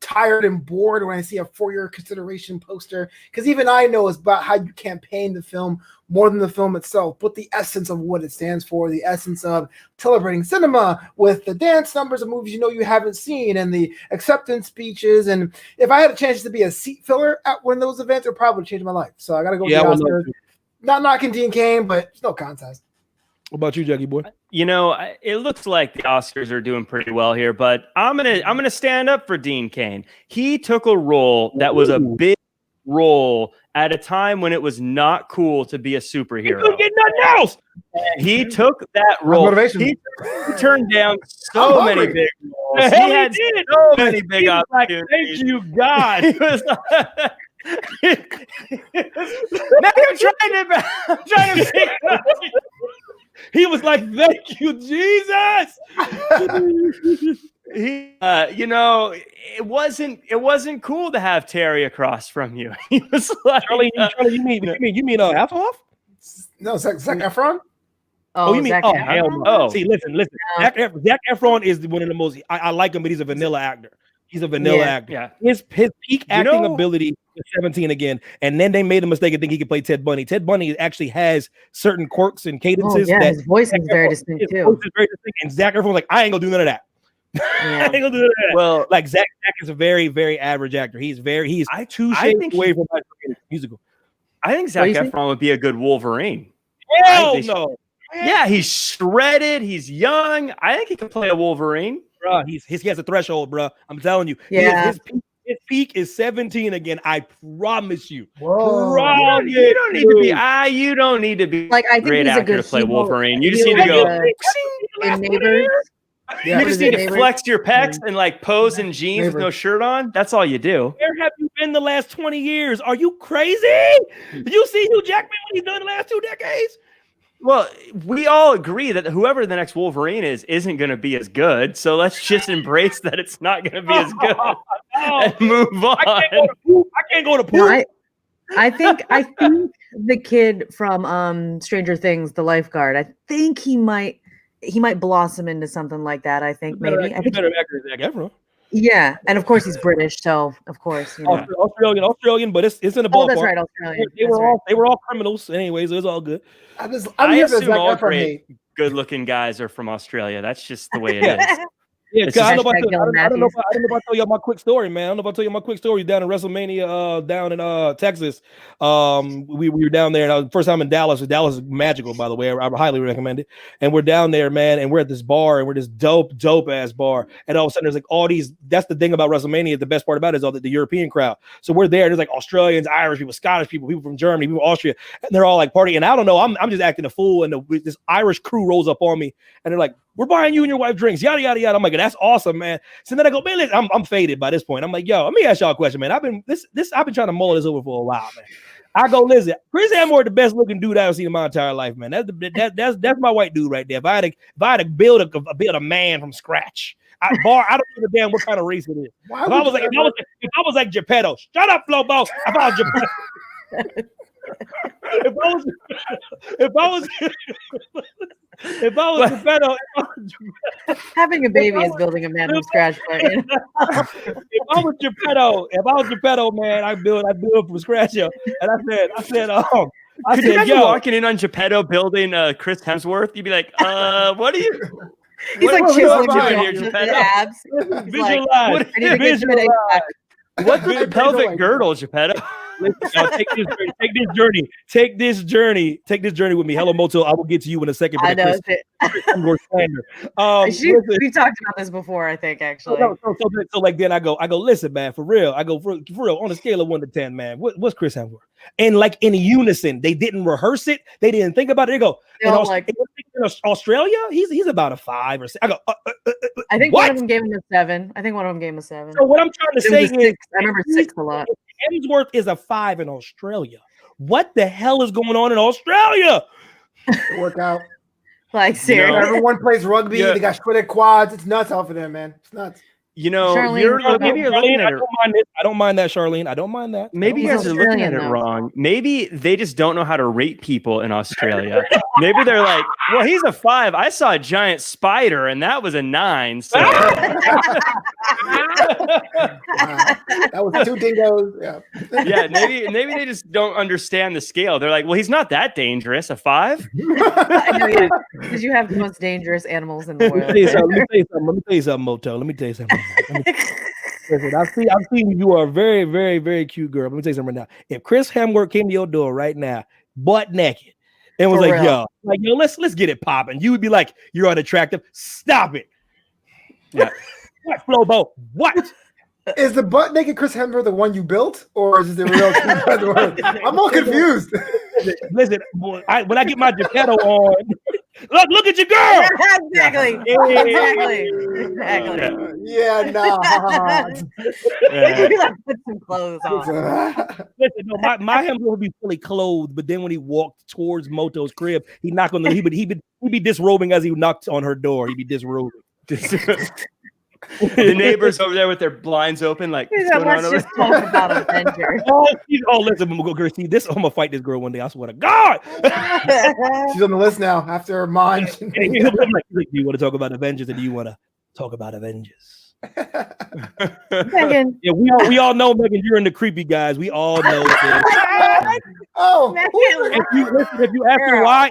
tired and bored when I see a for-your consideration poster, because even I know it's about how you campaign the film more than the film itself, but the essence of what it stands for, the essence of celebrating cinema with the dance numbers of movies you haven't seen and the acceptance speeches. And if I had a chance to be a seat filler at one of those events, it would probably change my life. So I got to go with the Oscars. Not knocking Dean Cain, but it's no contest. What about you, Jackie boy? It looks like the Oscars are doing pretty well here, but I'm gonna stand up for Dean Cain. He took a role that was a big role at a time when it was not cool to be a superhero. He couldn't get nothing else. He took that role. He turned down so many big roles. He had so many big opportunities. Thank you, God. He was I'm trying to pick up. He was like, "Thank you, Jesus." It wasn't cool to have Terry across from you. He was like, Charlie, you mean Hasselhoff? No, Zac Efron. Oh, you mean Zac hell Efron? no. Oh. See, listen. No. Zac Efron is one of the most. I like him, but he's a vanilla actor. He's a vanilla actor. Yeah. His peak acting ability was 17 again, and then they made a mistake and think he could play Ted Bundy. Ted Bundy actually has certain quirks and cadences. His voice is very distinct too. And Zac Efron was like, I ain't gonna do none of that. I ain't gonna do none of that. Well, like Zac is a very, very average actor. He's two shades away from my musical. I think Zac Efron would be a good Wolverine. Hell no. Yeah, he's shredded. He's young. I think he could play a Wolverine. Bro, he has a threshold, bro. I'm telling you. Yeah. His peak is 17 again. I promise you. Whoa. You don't need to be. You don't need to be like I think great he's actor a good to play Wolverine. You just need to go. In Neighbors. You just need to flex your pecs and like pose in jeans with no shirt on. That's all you do. Where have you been the last 20 years? Are you crazy? Did you see Hugh Jackman what he's done the last 2 decades? Well, we all agree that whoever the next Wolverine isn't going to be as good. So let's just embrace that it's not going to be as good and move on. I can't go to pool. No, I think the kid from Stranger Things, the lifeguard, I think he might blossom into something like that. I think maybe. I think better actor than Zac Efron. Yeah, and of course he's British, so of course Australian, but it's in the ballpark. Oh, that's right, Australian. They were all criminals, anyways. It was all good. I assume all great, good-looking guys are from Australia. That's just the way it is. Yeah, I don't know if I tell y'all my quick story, man. I don't know if I tell you my quick story down in WrestleMania, down in Texas. We were down there, and first time in Dallas. Dallas is magical, by the way. I highly recommend it. And we're down there, man, and we're at this bar, and we're this dope ass bar. And all of a sudden, there's like all these. That's the thing about WrestleMania. The best part about it is all the European crowd. So we're there. There's like Australians, Irish people, Scottish people, people from Germany, people from Austria, and they're all like partying. And I don't know. I'm just acting a fool, and this Irish crew rolls up on me, and they're like, "We're buying you and your wife drinks, yada yada yada." I'm like, "That's awesome, man." So then I go, "Man, listen, I'm faded by this point." I'm like, "Yo, let me ask y'all a question, man. I've been trying to mull this over for a while, man." I go, "Listen, Chris Amore, the best looking dude I've seen in my entire life, man. That's my white dude right there. If I had to build a man from scratch, I don't give a damn what kind of race it is. If I was like Geppetto, shut up, Flobo. If I was Geppetto." If I was Geppetto, having a baby is building a man from scratch. But, you know. If I was Geppetto, man, I build from scratch, yo. And I said, could you imagine walking in on Geppetto building Chris Hemsworth? You'd be like, what are you? He's like chiseling the abs. Visualize. What's the pelvic girdle, Geppetto? Listen, take this journey with me. Hello, Moto. I will get to you in a second. I know. We talked about this before, I think, actually. So like then I go, listen, man, for real. I go for real on a scale of 1 to 10, man. What's Chris Hemsworth? And like in unison, they didn't rehearse it. They didn't think about it. They go, in Australia, he's about a 5 or 6. I go, I think one of them gave him a 7. I think one of them gave him a 7. So what I'm trying to say is, I remember 6 a lot. Hemsworth is a 5 in Australia. What the hell is going on in Australia? Work out. Like seriously, everyone plays rugby. Yeah. They got shredded quads. It's nuts out for them, man. It's nuts. You know, maybe you're looking at it. I don't mind that, Charlene. I don't mind that. Maybe you guys are looking at it wrong. Maybe they just don't know how to rate people in Australia. Maybe they're like, well, he's a 5. I saw a giant spider, and that was a 9. So that was 2 dingoes. Yeah. Yeah. Maybe they just don't understand the scale. They're like, well, he's not that dangerous. A 5? I know, yeah. Because you have the most dangerous animals in the world. Let me tell you something, Moto. Let me tell you something. Listen, I've seen you are a very, very, very cute girl. Let me tell you something right now. If Chris Hemsworth came to your door right now, butt naked, and was yo, let's get it popping, you would be like, you're unattractive. Stop it. Yeah. What, Flobo? What? Is the butt naked Chris Hemsworth the one you built, or is it the real Chris Hemsworth? I'm all confused. Listen, boy, when I get my Geppetto on, look at your girl. Exactly. Yeah, nah. Put some clothes on. Listen, no, my Hemsworth would be fully clothed, but then when he walked towards Moto's crib, he'd knock on the he'd be disrobing as he knocked on her door. He'd be disrobing. The neighbors over there with their blinds open, like, let's just talk about Avengers. Listen, I'm gonna see this. I'm gonna fight this girl one day. I swear to God. She's on the list now after mine. Do you want to talk about Avengers, or do you want to talk about Avengers? Megan. Yeah, we all know, Megan, you're in the creepy guys. We all know this. If you ask her why,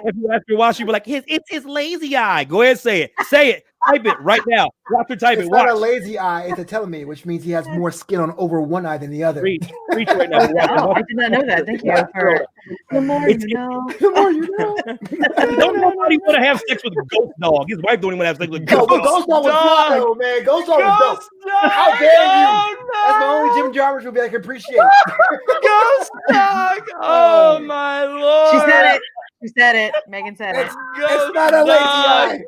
she'll be like, it's his lazy eye. Go ahead, say it. Say it. Type it right now. Watch her type it. It's not a lazy eye, it's a telomere, which means he has more skin on over one eye than the other. Reach right now. I did not know that. Thank you for the more you know. The more you know. Don't nobody want to have sex with a ghost dog. His wife don't even want to have sex with a ghost dog. Ghost dog was wild, man. Ghost dog was dope. How dare you? No. That's the only Jim Jarmusch movie I can appreciate. Ghost dog. Oh my Lord. She said it. Megan said it. It's not a lazy eye.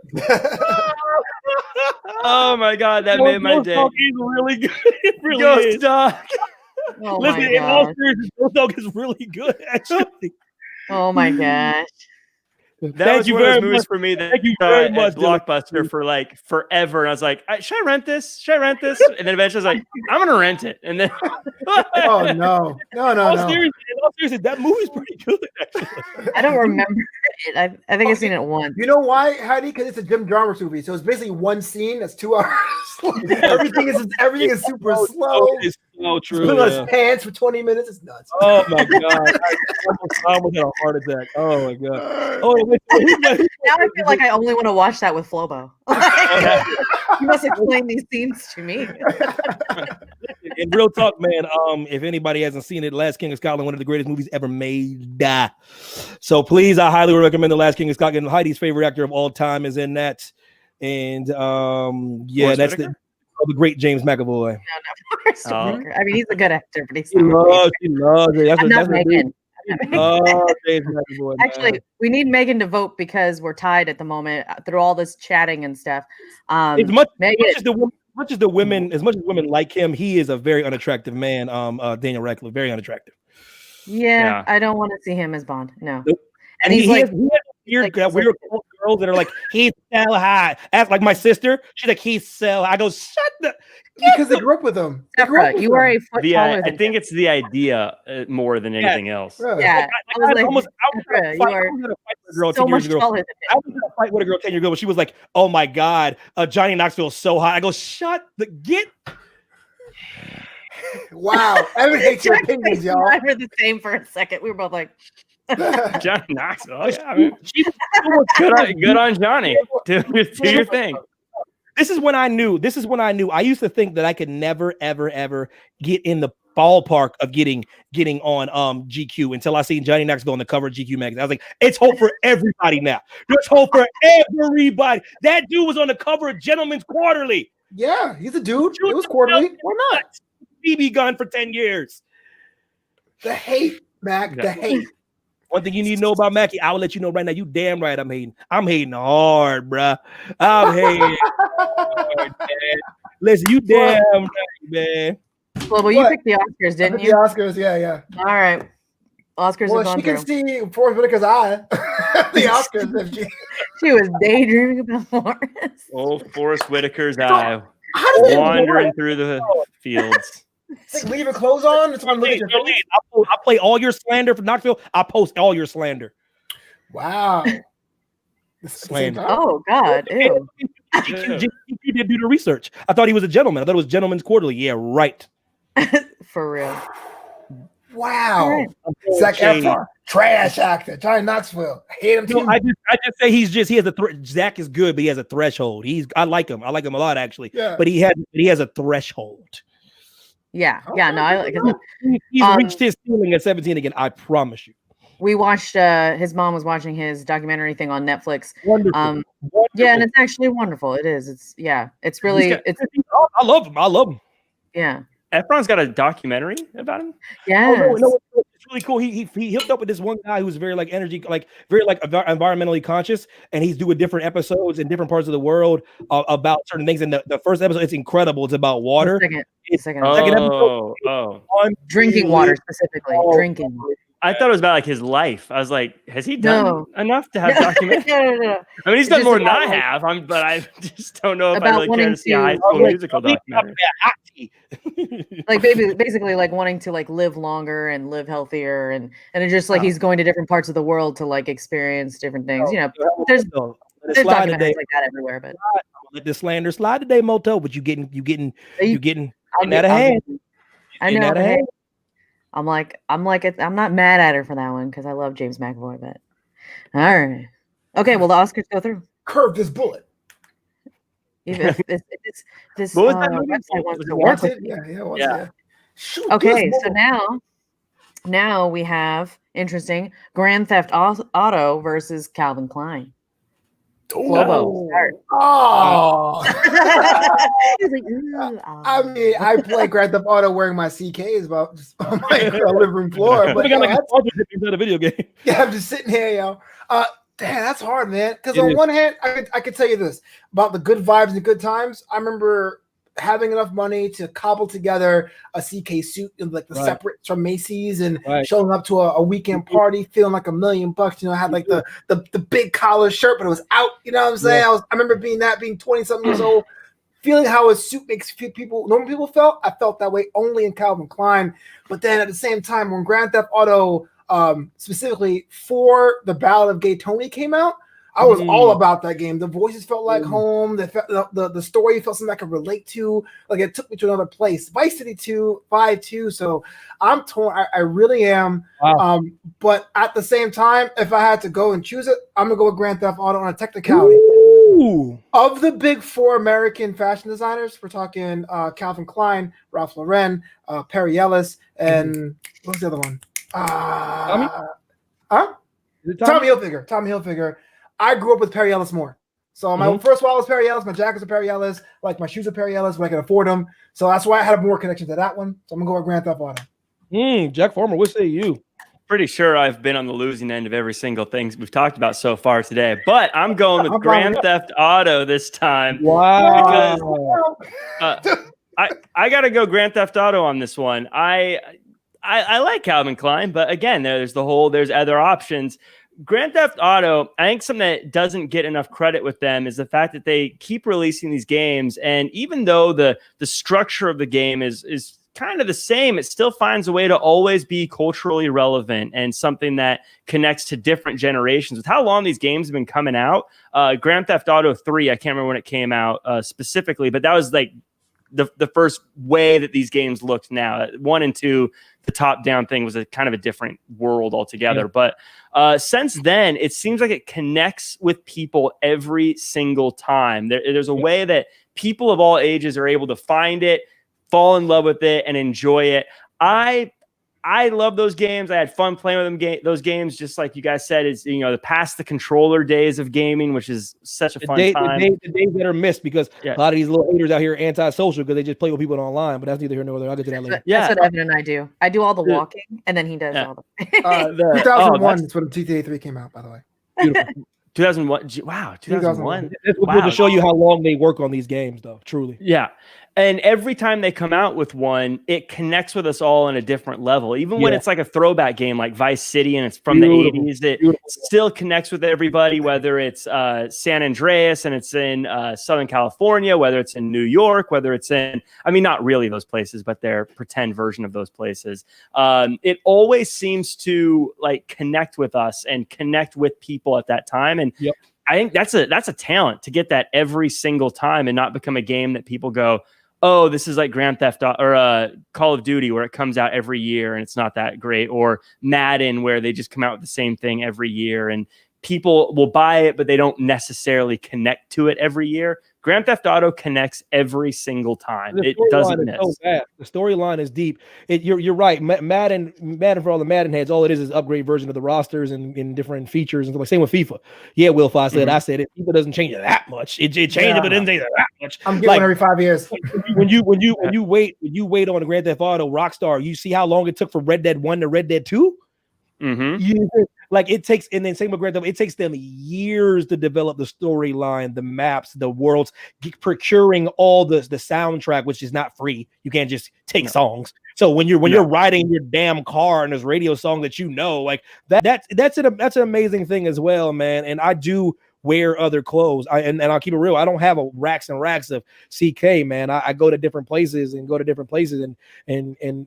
Oh my God, that made my day. Dog is really good. It really Ghost is. dog. Oh Listen, in all seriousness, Ghost dog is really good, actually. Oh my gosh. That was one of those movies for me that thank you very much, Blockbuster for like forever. And I was like, should I rent this? Should I rent this? And then eventually I was like, I'm going to rent it. And then oh, no. Seriously, that movie's pretty good, actually. I don't remember it. I think I've seen it once. You know why, Heidi? Because it's a Jim Jarmusch movie. So it's basically one scene that's 2 hours. everything is super slow. It's so true. Put on his pants for 20 minutes. It's nuts. Oh my God. I almost had a heart attack. Oh my God. Oh, now I feel like I only want to watch that with Flobo. You must explain these scenes to me. In real talk, man, if anybody hasn't seen it, Last King of Scotland, one of the greatest movies ever made. So please, I highly recommend The Last King of Scotland. Heidi's favorite actor of all time is in that. And that's the great James McAvoy. No, I mean, he's a good actor, but he's she loves it. I'm not Megan. Actually, we need Megan to vote because we're tied at the moment through all this chatting and stuff. As much as women like him, he is a very unattractive man. Daniel Radcliffe, very unattractive. Yeah, I don't want to see him as Bond. No. Nope. And he has weird girls that are like, he's so hot. Ask like my sister, she's like, he's so hot. I go, shut the. Because they grew up with him. You are a foot taller. I think it's the idea more than anything else. Yeah. I was going to fight with a girl 10 years ago, but she was like, oh my God, Johnny Knoxville is so hot. I go, get. Wow. Evan hates your opinions, y'all. I were the same for a second. We were both like, Johnny Knoxville. Oh, yeah, I mean, good on Johnny. Do your thing. This is when I knew. I used to think that I could never, ever, ever get in the ballpark of getting on GQ until I seen Johnny Knoxville on the cover of GQ magazine. I was like, it's hope for everybody now. There's hope for everybody. That dude was on the cover of Gentleman's Quarterly. Yeah, he's a dude. It was quarterly. Why not? BB gun for 10 years. The hate, Mac. The hate. One thing you need to know about Mackie, I will let you know right now. You damn right I'm hating. I'm hating hard, bruh. I'm hating hard, man. Listen, you damn right, man. Well, you picked the Oscars, didn't you? The Oscars, yeah. All right. Oscars have gone through. She can see Forrest Whitaker's eye. The Oscars. If she was daydreaming about Forrest. Oh, Forrest Whitaker's eye. Wandering through the fields. Like leaving clothes on. It's on. I play all your slander for Knoxville. I post all your slander. Wow. Slander. Oh God. Ew. You did do the research. I thought he was a gentleman. I thought it was Gentleman's Quarterly. Yeah, right. For real. Wow. Right. Zac Efron, trash actor. Johnny Knoxville. I hate him too. I just say he has a Zach is good, but he has a threshold. I like him. I like him a lot actually. Yeah. But he has a threshold. Yeah. Yeah. No, I like him. He's reached his ceiling at 17 again. I promise you. We watched his mom was watching his documentary thing on Netflix. Wonderful. Yeah, and it's actually wonderful. It is. It's really I love him. Yeah. Efron's got a documentary about him. Yeah. No, it's really cool. He hooked up with this one guy who's very like energy, like very like environmentally conscious, and he's doing different episodes in different parts of the world about certain things. And the first episode, it's incredible. It's about water. Second episode. On drinking water specifically. Drinking water. I thought it was about like his life. I was like, has he done enough to have documentary? No. I mean, he's done more than I have. But I just don't know if I really care to see a high school musical documentary. Like basically like wanting to like live longer and live healthier and it's just like he's going to different parts of the world to like experience different things. You know, there's documentaries like that everywhere. But let this slander slide today, Moto. But you getting out of hand. I know. I'm not mad at her for that one because I love James McAvoy, but all right. Okay, well the Oscars go through. Curve this bullet. Even if this website wants to work with it. Yeah. Okay, so now we have interesting Grand Theft Auto versus Calvin Klein. Oh. I mean, I play Grand Theft Auto wearing my CKs on my living room floor. But a video game. Yeah, I'm just sitting here, yo. Damn, that's hard, man. Because on one hand, I could tell you this about the good vibes and the good times. I remember having enough money to cobble together a CK suit in like the separate from Macy's and showing up to a weekend party, feeling like $1 million. You know, I had like the big collar shirt, but it was out. You know what I'm saying? I remember being 20-something years old, feeling how a suit makes normal people felt. I felt that way only in Calvin Klein. But then at the same time, when Grand Theft Auto, specifically for the Ballad of Gay Tony came out, I was all about that game. The voices felt like home. The story felt something I could relate to. Like it took me to another place. Vice City 2, 5 2. So I'm torn. I really am. Wow. But at the same time, if I had to go and choose it, I'm gonna go with Grand Theft Auto on a technicality. Ooh. Of the big four American fashion designers, we're talking Calvin Klein, Ralph Lauren, Perry Ellis, and what's the other one? Tommy Hilfiger. I grew up with Perry Ellis more. So my first wallet was Perry Ellis, my jackets are Perry Ellis, like my shoes are Perry Ellis when I can afford them. So that's why I had more connection to that one. So I'm gonna go with Grand Theft Auto. Jack Farmer, what say you? Pretty sure I've been on the losing end of every single thing we've talked about so far today, but I'm going with Grand Theft Auto this time. Wow. Because I got to go Grand Theft Auto on this one. I like Calvin Klein, but again, there's other options. Grand Theft Auto, I think something that doesn't get enough credit with them is the fact that they keep releasing these games, and even though the structure of the game is kind of the same, it still finds a way to always be culturally relevant and something that connects to different generations. With how long these games have been coming out, Grand Theft Auto 3, I can't remember when it came out specifically, but that was like the first way that these games looked. Now 1 and 2, the top-down thing was a kind of a different world altogether. Yeah. But since then, it seems like it connects with people every single time. There's a way that people of all ages are able to find it, fall in love with it, and enjoy it. I love those games. I had fun playing with them. Those games, just like you guys said, is the past the controller days of gaming, which is such a fun time. The days that are missed because a lot of these little haters out here are antisocial because they just play with people online. But that's neither here nor there. I'll get to that later. That's what Evan and I do. I do all the walking, and then he does all the. 2001 is when GTA 3 came out, by the way. Beautiful. 2001. Wow, 2001. This will to show you how long they work on these games, though. Truly. Yeah. And every time they come out with one, it connects with us all on a different level. Even when it's like a throwback game like Vice City and it's from the 80s, it still connects with everybody, whether it's San Andreas and it's in Southern California, whether it's in New York, whether it's in, not really those places, but their pretend version of those places. It always seems to like connect with us and connect with people at that time. And I think that's a talent to get that every single time and not become a game that people go, oh, this is like Grand Theft Auto or Call of Duty where it comes out every year and it's not that great, or Madden where they just come out with the same thing every year and people will buy it, but they don't necessarily connect to it every year. Grand Theft Auto connects every single time. It doesn't miss. So bad. The storyline is deep. You're right. Madden for all the Madden heads, all it is upgrade version of the rosters and different features and stuff. Same with FIFA. Yeah, Will Foss said. I said it. FIFA doesn't change it that much. It changed it, but it didn't change it that much. I'm getting one every 5 years. When you wait on a Grand Theft Auto Rockstar, you see how long it took for Red Dead 1 to Red Dead 2. Like it takes, and then same with Grand Theft, it takes them years to develop the storyline, the maps, the worlds, procuring all the soundtrack, which is not free. You can't just take songs. So when you're riding your damn car and there's radio song that like that's an amazing thing as well, man. And I do wear other clothes. And I'll keep it real. I don't have racks and racks of CK, man. I go to different places and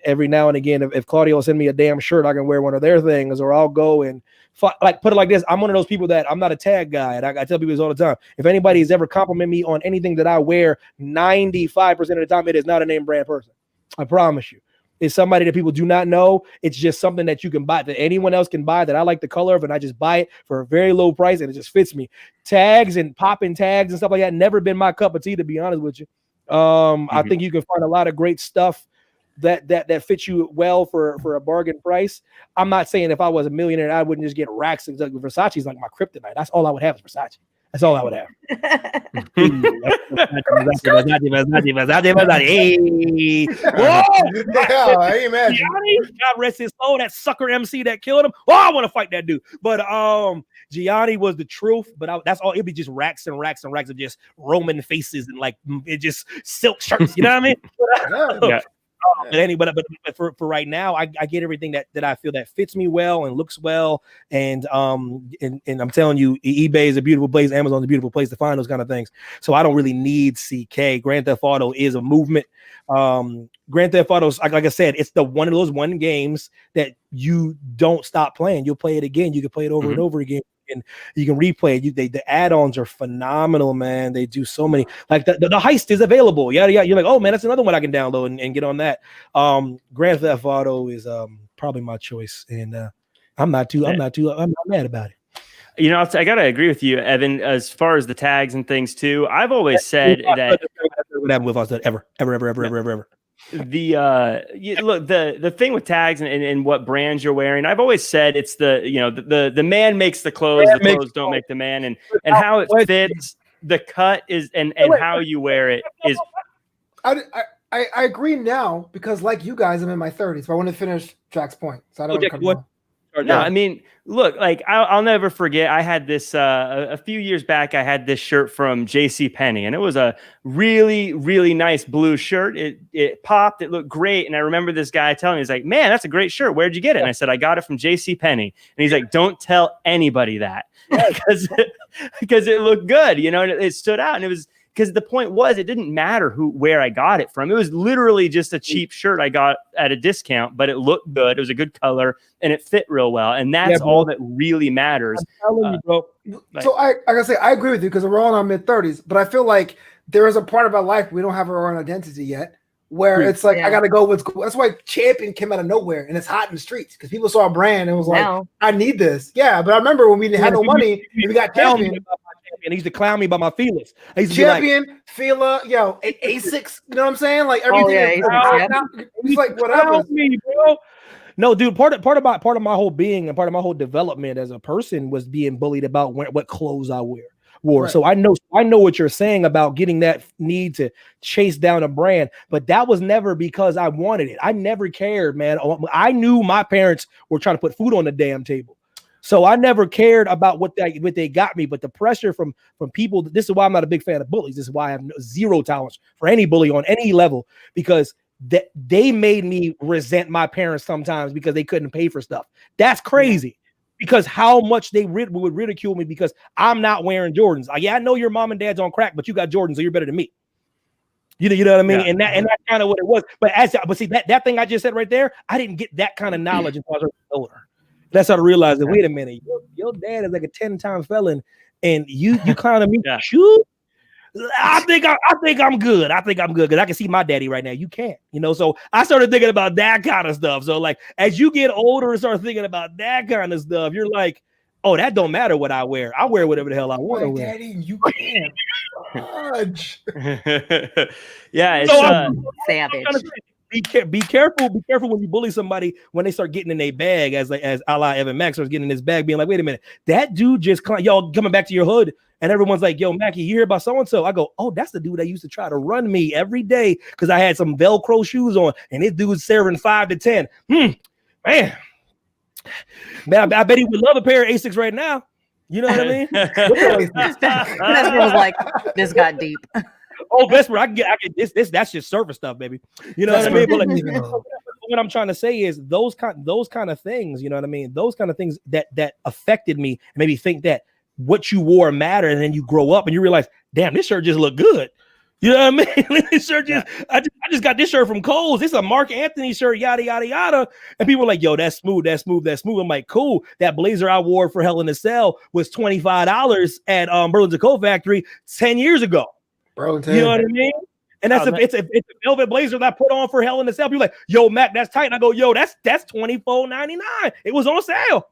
every now and again, if Claudio send me a damn shirt, I can wear one of their things, or I'll go and put it like this. I'm one of those people that I'm not a tag guy. And I tell people this all the time. If anybody has ever complimented me on anything that I wear, 95% of the time, it is not a name brand person. I promise you. It's somebody that people do not know. It's just something that you can buy, that anyone else can buy, that I like the color of, and I just buy it for a very low price, and it just fits me. Tags and popping tags and stuff like that, never been my cup of tea, to be honest with you. I think you can find a lot of great stuff that fits you well for a bargain price. I'm not saying if I was a millionaire, I wouldn't just get racks. Versace's like my kryptonite. That's all I would have is Versace. That's all I would have. Hey. Amen. God rest his soul. That sucker MC that killed him. Oh, I want to fight that dude. But Gianni was the truth. But that's all. It'd be just racks and racks and racks of just Roman faces and like it just silk shirts. You know what I mean? Yeah. But for right now, I get everything that I feel that fits me well and looks well, and I'm telling you, eBay is a beautiful place, Amazon's a beautiful place to find those kind of things. So I don't really need CK. Grand Theft Auto is a movement. Grand Theft Auto, like I said, it's one of those games that you don't stop playing. You'll play it again. You can play it over and over again. And you can replay it. The add-ons are phenomenal, man. They do so many. Like the heist is available. Yeah. You're like, oh man, that's another one I can download and get on that. Grand Theft Auto is probably my choice, and I'm not mad about it. I gotta agree with you, Evan. As far as the tags and things too, I've always said that what happened with us that ever. The thing with tags and what brands you're wearing, I've always said it's the man makes the clothes, the clothes don't make the man, and how it fits, the cut is and how you wear it is. I agree now because like you guys, I'm in my 30s, but I want to finish Jack's point, so I don't. No, I mean, look, like I'll never forget. I had this a few years back. I had this shirt from JCPenney, and it was a really, really nice blue shirt. It popped. It looked great. And I remember this guy telling me, he's like, "Man, that's a great shirt. Where'd you get it?" And I said, "I got it from JCPenney." And he's like, "Don't tell anybody that because it looked good, and it stood out, and it was." Because the point was, it didn't matter where I got it from. It was literally just a cheap shirt I got at a discount, but it looked good. It was a good color, and it fit real well. And that's all that really matters. I'm telling you, bro. So I gotta say, I agree with you because we're all in our mid-30s, but I feel like there is a part of our life we don't have our own identity yet, where it's like I gotta go with. That's why Champion came out of nowhere, and it's hot in the streets because people saw a brand and was like, "I need this." Yeah, but I remember when we didn't have no money, we got Champion. champion. He used to clown me by my feelers. I used to champion, be like, Fila, yo, Asics. You know what I'm saying? Like everything. He's like whatever. Me, bro. No, dude. Part of my whole being and part of my whole development as a person was being bullied about what clothes I wore. Right. So I know what you're saying about getting that need to chase down a brand, but that was never because I wanted it. I never cared, man. I knew my parents were trying to put food on the damn table. So I never cared about what they got me, but the pressure from people. This is why I'm not a big fan of bullies. This is why I have zero tolerance for any bully on any level, because they made me resent my parents sometimes because they couldn't pay for stuff. That's crazy. Because how much they would ridicule me because I'm not wearing Jordans. I know your mom and dad's on crack, but you got Jordans, so you're better than me. You know what I mean? Yeah. And that's kind of what it was. But see that thing I just said right there, I didn't get that kind of knowledge until I was older. That's how I realized that. Wait a minute, your dad is like a 10-time felon, and you clowning me? Shoot. I think I'm good. I think I'm good because I can see my daddy right now. You can't, So I started thinking about that kind of stuff. So like, as you get older and start thinking about that kind of stuff, you're like, oh, that don't matter what I wear. I wear whatever the hell I want to wear. Daddy, you can't fudge. Yeah, it's savage. Be careful when you bully somebody when they start getting in their bag, as a la Evan Max starts getting in his bag, being like, wait a minute, that dude just y'all coming back to your hood. And everyone's like, yo, Mackie, you hear about so-and-so? I go, oh, that's the dude that used to try to run me every day because I had some Velcro shoes on. And this dude's serving 5 to 10. Man, I bet he would love a pair of Asics right now. You know what I mean? Vesper was like, this got deep. Oh, Vesper, I get this. That's just surface stuff, baby. You know what I mean? But what I'm trying to say is those kind of things, you know what I mean? Those kind of things that affected me and made me think that what you wore mattered, and then you grow up and you realize, damn, this shirt just looked good. You know what I mean? This shirt I just got this shirt from Kohl's. This is a Mark Anthony shirt, yada, yada, yada. And people are like, yo, that's smooth. I'm like, cool. That blazer I wore for Hell in a Cell was $25 at Burlington Coat Factory 10 years ago. Burlington. You know what I mean? And it's a velvet blazer that I put on for Hell in a Cell. People are like, yo, Mac, that's tight. And I go, yo, that's $24.99. It was on sale.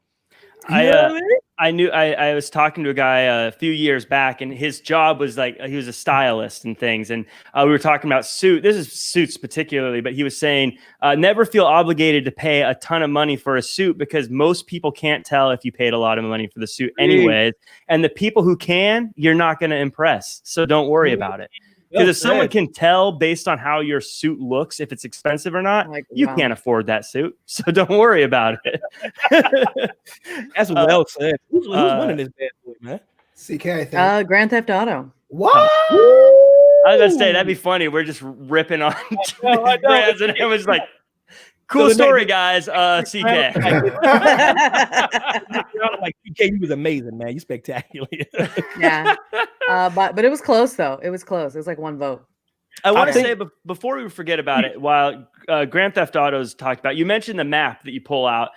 I was talking to a guy a few years back, and his job was like he was a stylist and things. And we were talking about this is suits particularly, but he was saying never feel obligated to pay a ton of money for a suit because most people can't tell if you paid a lot of money for the suit anyways. And the people who can, you're not going to impress. So don't worry about it. Because if someone can tell based on how your suit looks, if it's expensive or not, you can't afford that suit. So don't worry about it. That's well said. Who's winning this bad boy, man? CK, I think. Grand Theft Auto. What? I was gonna say that'd be funny. We're just ripping on brands, and it was like, cool story, guys. CK. Like CK, you was amazing, man. You spectacular. Yeah. But it was close though. It was close. It was like one vote. I want to say, before we forget about it, while Grand Theft Auto's talked about, you mentioned the map that you pull out.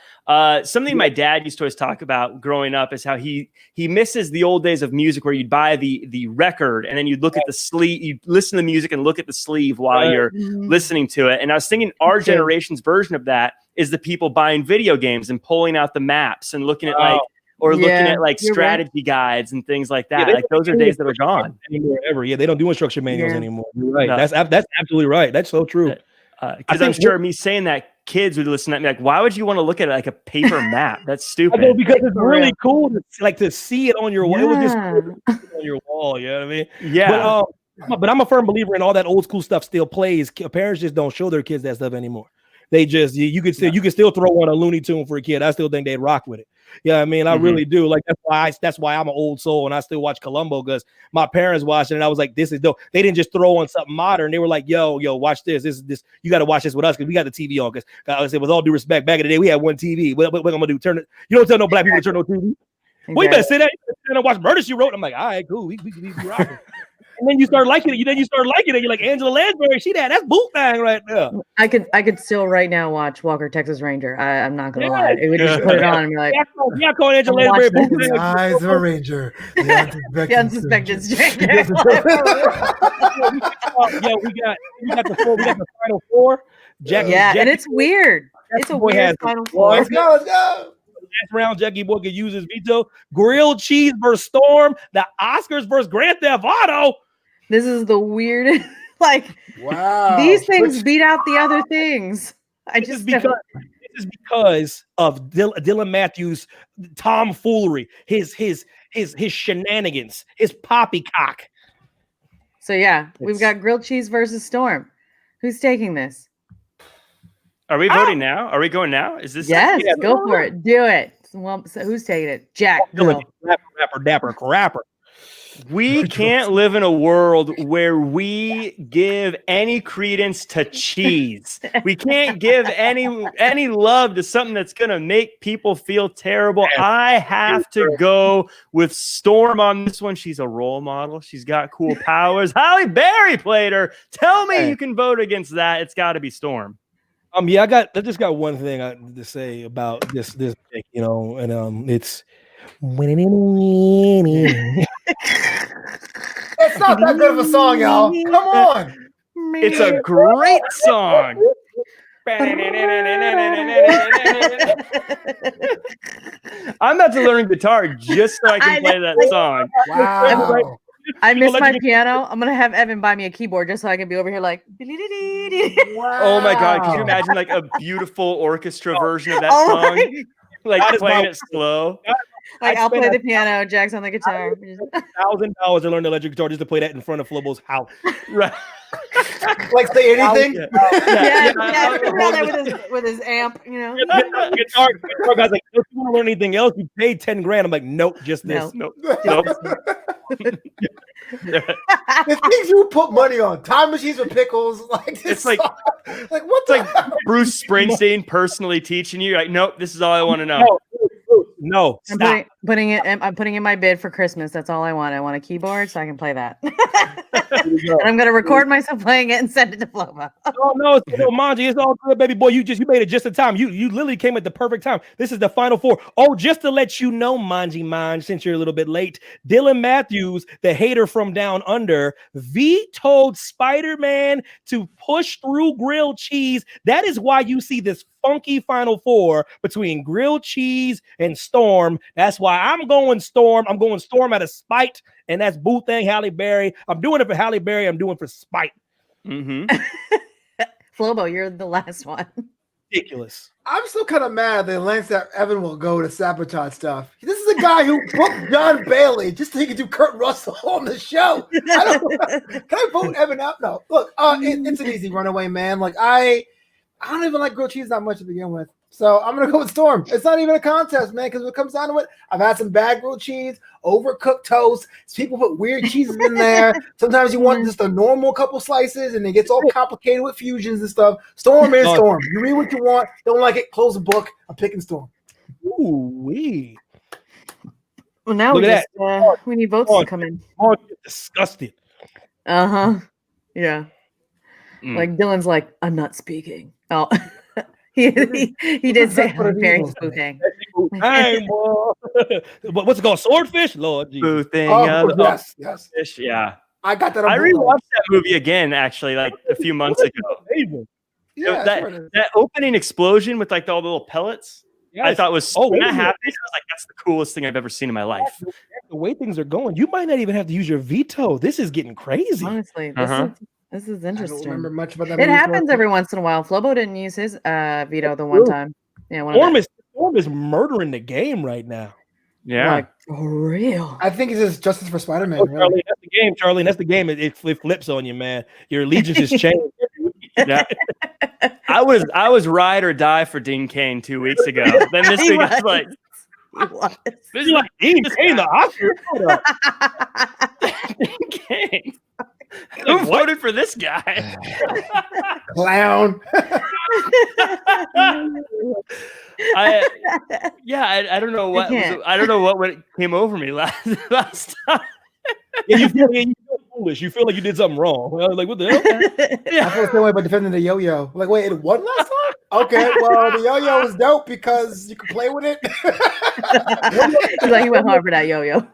Something my dad used to always talk about growing up is how he misses the old days of music where you'd buy the record and then you'd look at the sleeve, you'd listen to music and look at the sleeve while you're listening to it. And I was thinking our generation's version of that is the people buying video games and pulling out the maps and looking at looking at strategy guides and things like that. Like those are days that are gone anymore. Yeah, they don't do instruction manuals anymore. You're right. No. That's absolutely right. That's so true. Because I'm sure me saying that kids would listen to me like, why would you want to look at it like a paper map? That's stupid. I know, because it's really cool to see it on your wall. It was just on your wall. You know what I mean? Yeah. But I'm a firm believer in all that old school stuff still plays. Parents just don't show their kids that stuff anymore. They just you can still throw on a Looney Tune for a kid. I still think they'd rock with it. Yeah, I mean, I really do. Like that's why I'm an old soul and I still watch Columbo because my parents watched it and I was like, this is dope. They didn't just throw on something modern. They were like, yo, watch this. This you got to watch this with us because we got the TV on. Because I said, with all due respect, back in the day we had one TV. What I'm gonna do? Turn it. You don't tell no black people to turn no TV. Exactly. Well, you better say that. You better watch Murder She Wrote. I'm like, all right, cool. We rocking. And then you start liking it. You're like Angela Lansbury. That's boot thing right there. I could still right now watch Walker Texas Ranger. I'm not gonna lie. It would just put it on and be like, call Angela Lansbury boot thing. Eyes of a Ranger. The unsuspected stranger. we got the final four. And it's weird. It's a weird final four. Let's go. last round, Jackie Boy could use his veto. Grilled cheese versus Storm. The Oscars versus Grand Theft Auto. This is the weirdest. Like, wow, these things beat out the other things. This is because of Dylan Matthews' tomfoolery, his shenanigans, his poppycock. So yeah, we've got grilled cheese versus Storm. Who's taking this? Are we voting now? Are we going now? Is this? Yes, go for it. Do it. Well, so who's taking it? Jack. Rapper, dapper, crapper. We can't live in a world where we give any credence to cheese. We can't give any love to something that's going to make people feel terrible. I have to go with Storm on this one. She's a role model. She's got cool powers. Halle Berry played her. Tell me you can vote against that. It's got to be Storm. Yeah, I just got one thing to say about this pick, you know, and it's it's not that good of a song, y'all. Come on. It's a great song. I'm about to learn guitar just so I can play that song. Wow. I miss my piano. I'm gonna have Evan buy me a keyboard just so I can be over here like. Wow. Oh my god! Could you imagine like a beautiful orchestra version of that song, like playing it slow? Like I'll play the piano, Jack's on the guitar. $1,000 to learn the electric guitar just to play that in front of Flobo's house. Right. Like say anything? With his amp, you know. Guitar guy's like, if you want to learn anything else, you pay $10,000. I'm like, nope, just this. Nope. The things you put money on, time machines with pickles, like this. It's like what? It's like Bruce Springsteen personally teaching you. Like, nope, this is all I want to know. No, I'm putting in my bid for Christmas. That's all I want. I want a keyboard so I can play that. And I'm gonna record myself playing it and send it to Flobo. No, Manji, it's all good, baby boy. You made it just in time. You literally came at the perfect time. This is the final four. Oh, just to let you know, Manji, since you're a little bit late, Dylan Matthews, the hater from down under, vetoed Spider-Man to push through grilled cheese. That is why you see this funky final four between grilled cheese and Storm. That's why I'm going Storm. I'm going Storm out of spite, and that's Boo Thing, Halle Berry. I'm doing it for Halle Berry. I'm doing it for spite. Mm-hmm. Flobo, you're the last one. Ridiculous. I'm still kind of mad the lengths that Evan will go to sabotage stuff. This is a guy who booked John Bailey just so he could do Kurt Russell on the show. Can I vote Evan out? No. Look, it's an easy runaway, man. Like I don't even like grilled cheese that much to begin with. So I'm going to go with Storm. It's not even a contest, man, because when it comes down to it, I've had some bad grilled cheese, overcooked toast. People put weird cheeses in there. Sometimes you want just a normal couple slices, and it gets all complicated with fusions and stuff. Storm is Storm. You read what you want. Don't like it, close the book. I'm picking Storm. Ooh-wee. Well, now we need votes to come in. Oh, disgusted. Uh-huh. Yeah. Like Dylan's like, I'm not speaking. Oh. He did say very Boo Thing. But what's it called? Swordfish? Lord Jesus. Boo Thing. Yes. Fish, yeah. I got that. I rewatched that movie again, actually, like a few months ago. Yeah, that opening explosion with like all the little pellets, yes. I thought was when that happened. I was like, that's the coolest thing I've ever seen in my life. The way things are going, you might not even have to use your veto. This is getting crazy. Honestly, this is interesting. I don't remember much about that. It happens every once in a while. Flobo didn't use his veto the one time. Yeah, Storm is murdering the game right now. Yeah, like, for real. I think it's just Justice for Spider-Man. Oh, Charlie, that's the game, Charlie. That's the game. It flips on you, man. Your allegiances change. Yeah. I was ride or die for Dean Cain 2 weeks ago. Then this week I was like, this is like Dean Cain, the Oscar. Dean Cain. Who voted for this guy? Clown. I don't know what I don't know what came over me last time. Yeah, you feel foolish. You feel like you did something wrong. Like, what the hell? I feel the same way about defending the yo-yo. Like, wait, it won last time? Okay, well, the yo-yo is dope because you can play with it. He's like, he went hard for that yo-yo.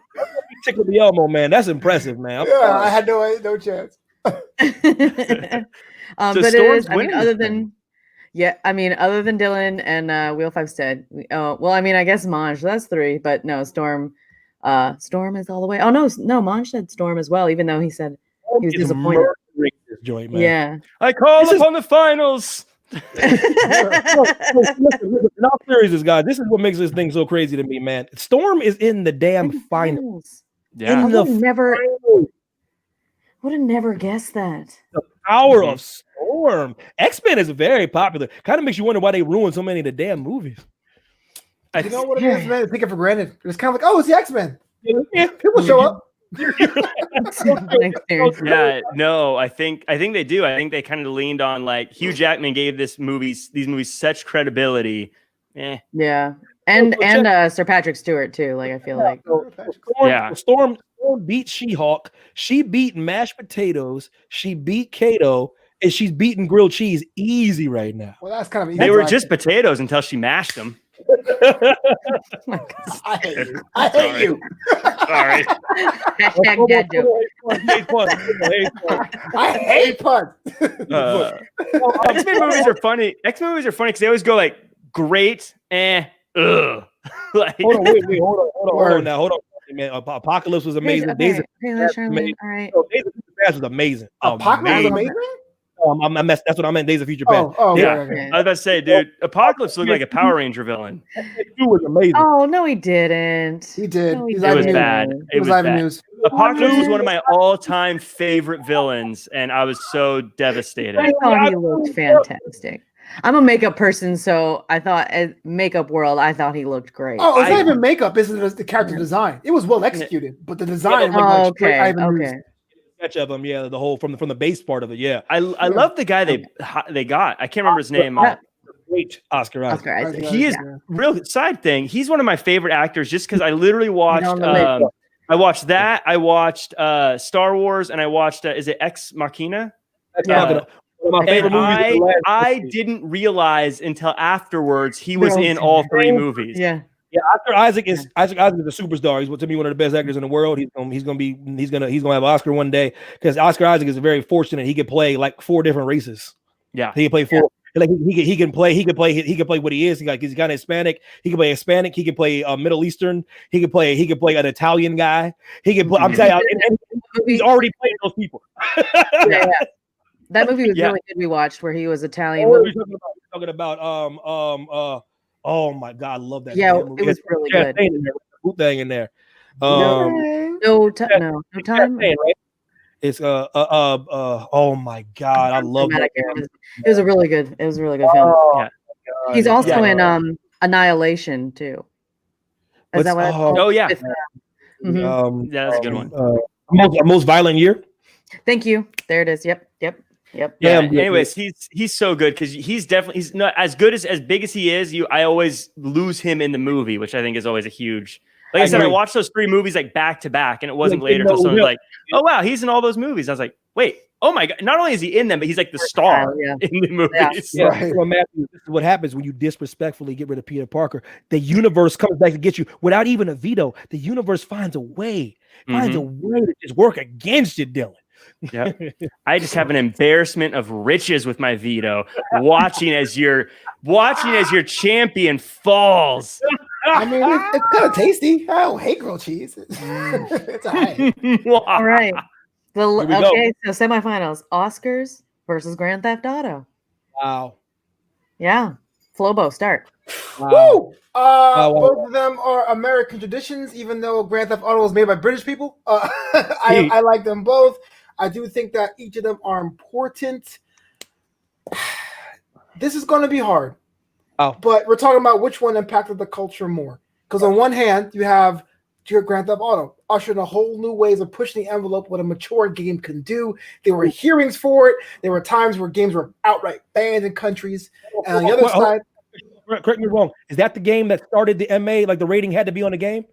Tickle the Elmo, man. That's impressive, man. I had no chance. But it is, I mean, other than Yeah, I mean, other than Dylan and Wheel 5 Stead. Well, I mean, I guess Monge, that's 3, but no, Storm. Storm is all the way. Oh no, Monge said Storm as well, even though he said he was disappointed. This joint, man. Yeah. I call upon the finals. Listen, in all seriousness, guys, this is what makes this thing so crazy to me, man. Storm is in the damn finals. Yeah. In the would have never guessed that. The power of Storm. X-Men is very popular. Kind of makes you wonder why they ruined so many of the damn movies. You know what it is, man? Take it for granted. It's kind of like, oh, it's the X-Men. Yeah. People show up. Yeah, no, I think they do. I think they kind of leaned on like Hugh Jackman gave these movies such credibility. Yeah. And Sir Patrick Stewart too. Like I feel like Storm beat She-Hulk. She beat mashed potatoes. She beat Kato, and she's beating grilled cheese easy right now. Well, that's kind of easy. They were just potatoes until she mashed them. I hate you. Sorry. Hashtag dad joke. I hate puns. X-Men movies are funny. X-Men movies are funny because they always go like great, ugh. Like, hold on now. Hold on. Man, Apocalypse was amazing. Okay. Days of Charlene, all right. Days of Future Past was amazing. Apocalypse was amazing? That's what I meant. Days of Future Past. Yeah. I was about to say, dude, Apocalypse looked like a Power Ranger villain. It was amazing. Oh no, he didn't. He did. No, It was bad. It was bad. News. Apocalypse was one of my all-time favorite villains, and I was so devastated. I thought he looked fantastic. I'm a makeup person, so I thought as makeup world, I thought he looked great. Oh, it's not even makeup. It's the character design. It was well executed, but the design. Okay. Sketch of him, yeah, the whole from the base part of it, yeah. I love the guy they got. I can't remember his name. Great Oscar Isaac. He is real side thing. He's one of my favorite actors just because I literally watched. I watched that. I watched Star Wars, and I watched. Is it Ex Machina? I didn't realize until afterwards he was in all 3 movies. Yeah. Yeah, Isaac is a superstar. He's to me one of the best actors in the world. He's gonna have an Oscar one day because Oscar Isaac is very fortunate. He could play like 4 different races. Yeah, he can play 4. Like he can play what he is. He's kind of Hispanic. He can play Hispanic. He can play Middle Eastern. He can play an Italian guy. He can play. I'm telling you, and he's already played those people. Yeah. That movie was really good. We watched where he was Italian. What are you talking about? Oh my God, I love that. Yeah, it was really good. Thing in there. No time. It's oh my God, I love that. It was a really good film. Oh, he's also in Annihilation too. Is that what? Oh yeah. Mm-hmm. Yeah, that's a good one. Most Violent Year. Thank you. There it is. Yep. Yeah. Anyways, he's so good because he's not as good as big as he is. I always lose him in the movie, which I think is always a huge. Like I said, I watched those 3 movies like back to back, and it wasn't later until someone was like, "Oh wow, he's in all those movies." I was like, "Wait, oh my God!" Not only is he in them, but he's like the star in the movies. Yeah. Well, Matthew, this is what happens when you disrespectfully get rid of Peter Parker. The universe comes back to get you without even a veto. The universe finds a way to just work against you, Dylan. Yeah, I just have an embarrassment of riches with my veto. Watching as your champion falls. I mean, it's kind of tasty. I don't hate grilled cheese. It's all right. All right. Well, okay. So semifinals: Oscars versus Grand Theft Auto. Wow. Yeah. Flobo, start. Wow. Both of them are American traditions, even though Grand Theft Auto was made by British people. I like them both. I do think that each of them are important. This is going to be hard. But we're talking about which one impacted the culture more. Because on one hand, you have Grand Theft Auto, ushering a whole new ways of pushing the envelope what a mature game can do. There were hearings for it. There were times where games were outright banned in countries. And on the other side... Correct me wrong. Is that the game that started the MA? Like the rating had to be on the game?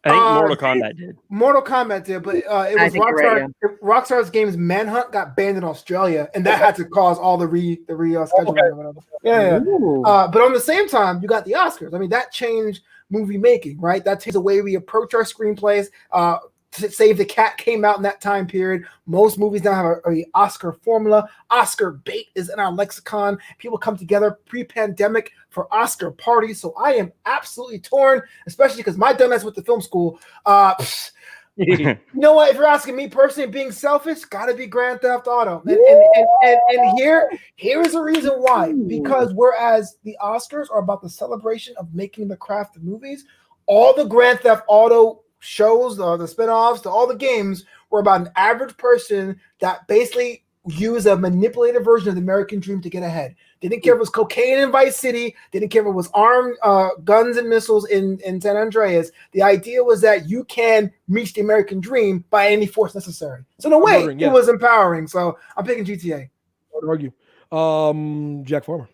I think Mortal Kombat did. Mortal Kombat did, but it was Rockstar. Right, Rockstar's games Manhunt got banned in Australia, and that had to cause all the scheduling or whatever. Yeah. But on the same time, you got the Oscars. I mean, that changed movie making, right? That changed the way we approach our screenplays. Save the Cat came out in that time period. Most movies now have a Oscar formula. Oscar bait is in our lexicon. People come together pre-pandemic for Oscar parties. So I am absolutely torn, especially because my dumbass went to film school. You know what? If you're asking me personally, being selfish, gotta be Grand Theft Auto. And here is a reason why. Because whereas the Oscars are about the celebration of making the craft of movies, all the Grand Theft Auto shows, the spin-offs, all the games were about an average person that basically used a manipulated version of the American dream to get ahead. They didn't care if it was cocaine in Vice City. They didn't care if it was armed guns and missiles in San Andreas. The idea was that you can reach the American dream by any force necessary. So in a way, it was empowering. So I'm picking GTA. I would argue. Jack Farmer.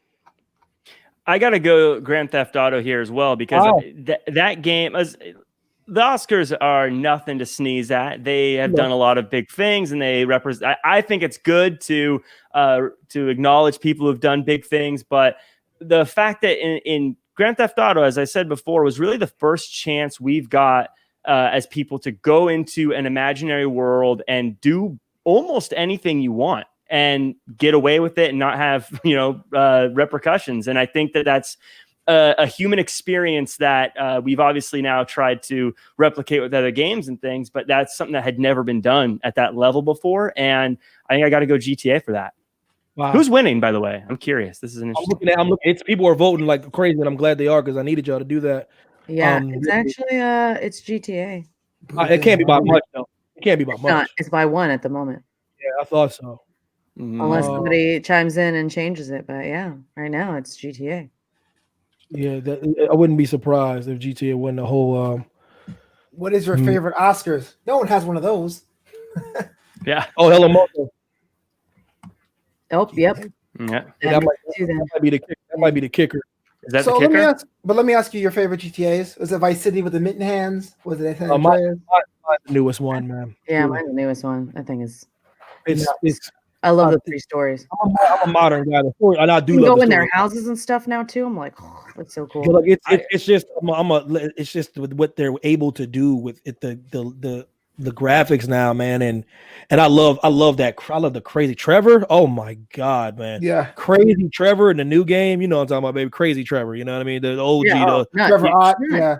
I got to go Grand Theft Auto here as well because that game the Oscars are nothing to sneeze at. They have done a lot of big things, and they represent. I think it's good to acknowledge people who've done big things, but the fact that in Grand Theft Auto, as I said before, was really the first chance we've got as people to go into an imaginary world and do almost anything you want and get away with it and not have repercussions. And I think that's a human experience that we've obviously now tried to replicate with other games and things, but that's something that had never been done at that level before. And I think I got to go GTA for that. Wow. Who's winning, by the way? I'm curious. This is an interesting. I'm looking. It's people are voting like crazy, and I'm glad they are because I needed y'all to do that. Yeah, it's actually it's GTA. It can't be by much though. It can't be by much. It's by one at the moment. Yeah, I thought so. Unless somebody chimes in and changes it, but yeah, right now it's GTA. Yeah, I wouldn't be surprised if GTA won the whole. What is your favorite Oscars? No one has one of those. Yeah. Oh, Hello Moto. Oh, yep. Yeah. That might be the kicker. That might be the kicker. Is that the kicker? Let me ask you your favorite GTAs. Was it Vice City with the mitten hands? Was it mine's the newest one, man? Yeah, mine's the newest one. I think it's I love the 3 stories. I'm a modern guy. And I do you love go in their houses and stuff now too. I'm like, oh, that's so cool. Like it's just it's just with what they're able to do with it, the graphics now, man, and I love that. I love the crazy Trevor. Oh my god, man! Yeah, crazy Trevor in the new game. You know what I'm talking about, baby. Crazy Trevor. You know what I mean? The OG. Trevor Ott. Yeah.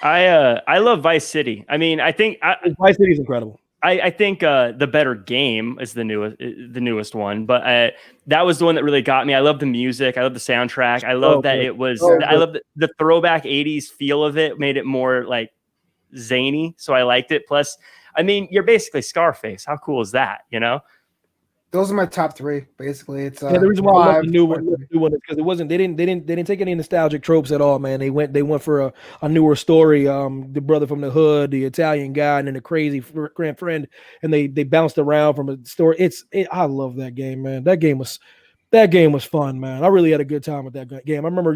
I love Vice City. I mean, I think Vice City is incredible. I think the better game is the newest one, but that was the one that really got me. I love the music. I love the soundtrack. I love that it was. I love the throwback '80s feel of it. Made it more like zany, so I liked it. Plus, I mean, you're basically Scarface. How cool is that? You know. Those are my top 3, basically. It's the reason why I love the new one is because it wasn't. They didn't take any nostalgic tropes at all, man. They went for a newer story. The brother from the hood, the Italian guy, and then the crazy grand friend, and they bounced around from a story. I love that game, man. That game was fun, man. I really had a good time with that game. I remember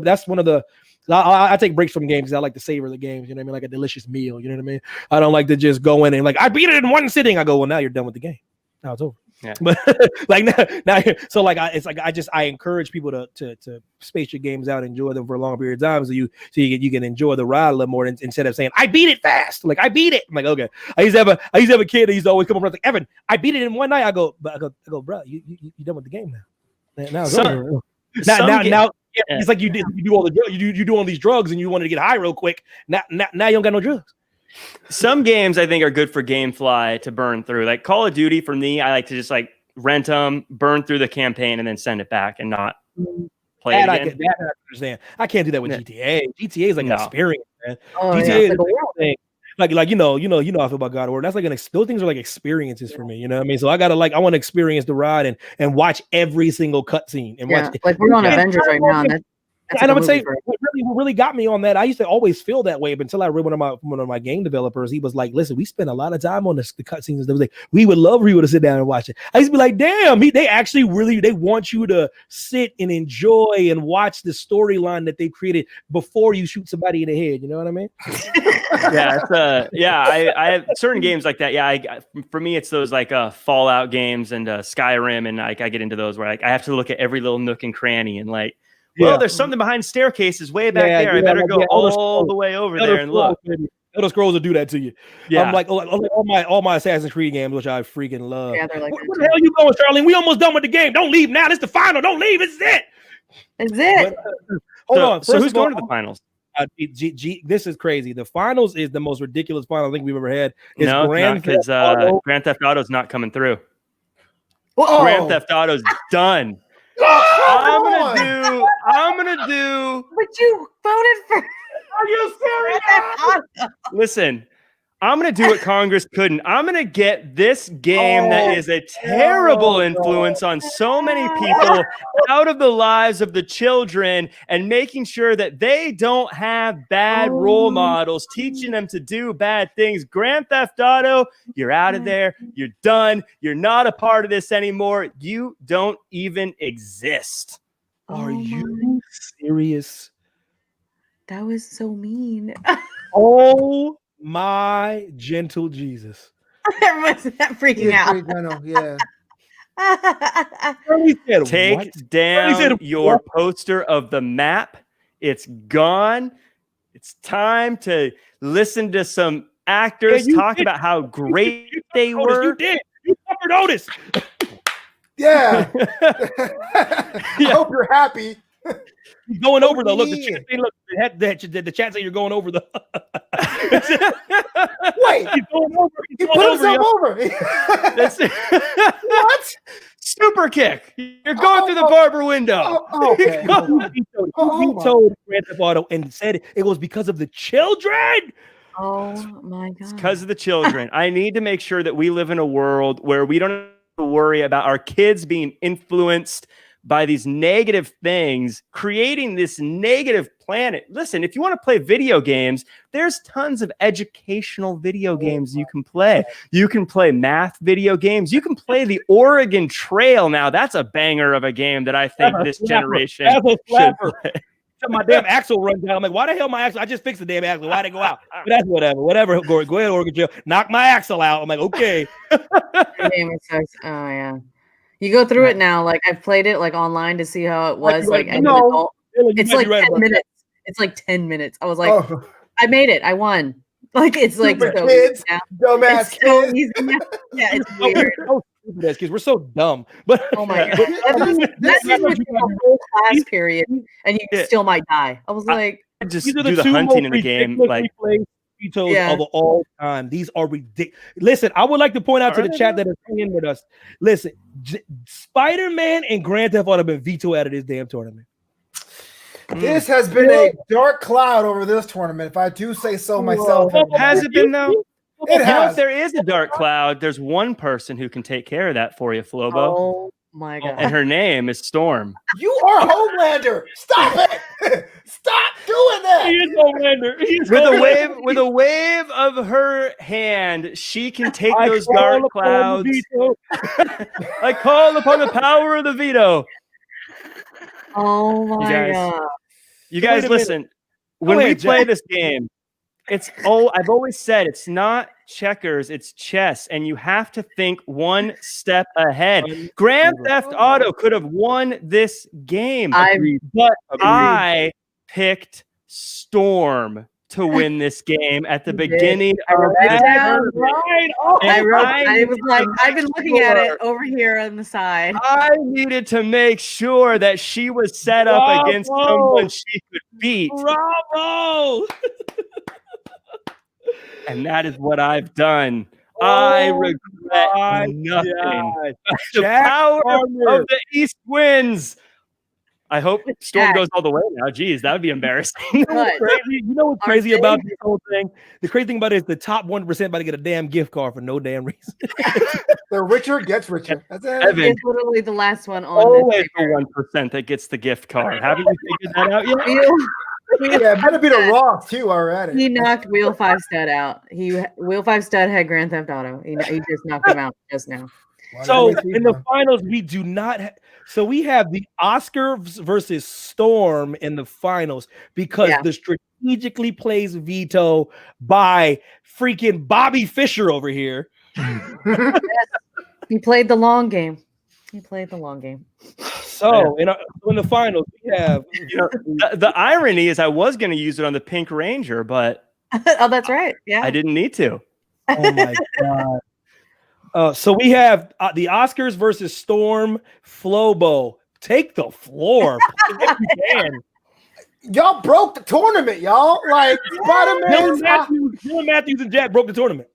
that's one of the. I take breaks from games because I like to savor the games. You know what I mean? Like a delicious meal. You know what I mean? I don't like to just go in and like I beat it in one sitting. I go, well, now you're done with the game. Now it's over. Yeah. But like now so like I encourage people to space your games out, enjoy them for a long period of time, so you can enjoy the ride a little more instead of saying I beat it fast. Like I beat it. I'm like, okay. I used to have a kid that used to always come over like, Evan, I beat it in one night. I go, bro, you done with the game now. Now it's over. Now it's like you do all you do all these drugs and you wanted to get high real quick. Now you don't got no drugs. Some games I think are good for GameFly to burn through. Like Call of Duty, for me, I like to just like rent them, burn through the campaign, and then send it back and not play it again. That I understand. I can't do that with GTA. GTA is like an experience, man. GTA is like a world thing. Like you know how I feel about God of War. That's like those things are like experiences for me. You know what I mean? So I want to experience the ride and watch every single cutscene and watch. Like we're on Avengers right now. And I would say what really got me on that. I used to always feel that way, but until I read one of my game developers, he was like, "Listen, we spend a lot of time on the cutscenes and stuff. Like, we would love for you to sit down and watch it." I used to be like, "Damn, they actually they want you to sit and enjoy and watch the storyline that they created before you shoot somebody in the head." You know what I mean? I have certain games like that. Yeah, for me, it's those like Fallout games and Skyrim, and like I get into those where like I have to look at every little nook and cranny and like. Well, there's something behind staircases way back there. I better go all the way over there and look. Elder Scrolls will do that to you. Yeah. I'm like all my Assassin's Creed games, which I freaking love. Yeah, they're like Where the hell you going, Charlene? We almost done with the game. Don't leave now. This is the final. Don't leave. This is it. Is it? But, hold on. So First who's of all, going to the finals? This is crazy. The finals is the most ridiculous final I think we've ever had. It's No, Grand because Grand Theft Auto's not coming through. Grand Theft Auto's done. I'm gonna do. But you voted for. Are you serious? Listen, I'm gonna do what Congress couldn't. I'm gonna get this game that is a terrible influence on so many people out of the lives of the children, and making sure that they don't have bad role models teaching them to do bad things. Grand Theft Auto, you're out of there. You're done. You're not a part of this anymore. You don't even exist. Are you serious? That was so mean. Oh my gentle Jesus. Everyone's freaking out. Yeah. Take down your poster of the map. It's gone. It's time to listen to some actors talk about how great they were. You did. You covered Otis. Yeah. I hope you're happy. He's going over though. Look, the chat saying you're going over the. Wait, he's going over. He put himself over. What? Super kick. You're going through the barber window. Okay. He told Grand Theft Auto and said it was because of the children. Oh my God. It's because of the children. I need to make sure that we live in a world where we don't have to worry about our kids being influenced by these negative things, creating this negative planet. Listen, if you want to play video games, there's tons of educational video games you can play. You can play math video games. You can play the Oregon Trail now. That's a banger of a game that I think this generation should play. My damn axle runs down. I'm like, why the hell my axle? I just fixed the damn axle. Why'd it go out? But that's whatever. Go ahead, Oregon Trail. Knock my axle out. I'm like, okay. Oh yeah. You go through it now. Like I've played it like online to see how it was. Like as an adult. It's like 10 minutes. It's like 10 minutes. I was like, I made it. I won. Like it's like so kids, dumbass kids. Yeah, it's weird. Because we're so dumb. But oh my God, that's a whole class period, and you still might die. I was like, just do the hunting in the game, like. Of all time. These are ridiculous. Listen, I would like to point out to the chat that is hanging with us. Listen, Spider-Man and Grand Theft Auto have been vetoed out of this damn tournament. This has been a dark cloud over this tournament, if I do say so myself. Has it been though? It has. If there is a dark cloud, there's one person who can take care of that for you, Flobo. Oh my God. And her name is Storm. You are Homelander. Stop it. Stop doing that. He is Homelander. With a wave of her hand, she can take those dark clouds. I call upon the power of the veto. Oh my God. You guys listen. When we play this game, I've always said it's not checkers, it's chess, and you have to think one step ahead. Grand Theft Auto could have won this game, but I picked Storm to win this game at the beginning of I was like, I've been looking at it over here on the side. I needed to make sure that she was set up against someone she could beat. Bravo! And that is what I've done. I regret nothing. The power of the East wins. I hope Storm goes all the way now. Geez, that would be embarrassing. You know what's crazy about this whole thing? The crazy thing about it is the top 1% about to get a damn gift card for no damn reason. The richer gets richer. That's it. Evan, it's literally the last one on always the 1% that gets the gift card. Haven't you figured that out yet? Yeah, it better be the Roth too already. He knocked Wheel 5 Stud out. Wheel 5 Stud had Grand Theft Auto. He just knocked him out just now. So in the finals, we do not. So we have the Oscars versus Storm in the finals because the strategically plays veto by freaking Bobby Fischer over here. Yes. He played the long game. So in the finals, we have. The irony is, I was going to use it on the Pink Ranger, but Oh, that's right. Yeah. I didn't need to. Oh my god. So we have the Oscars versus Storm. Flobo, take the floor. If you can. Y'all broke the tournament, y'all. Like Spider-Man. Dylan Matthews and Jack broke the tournament.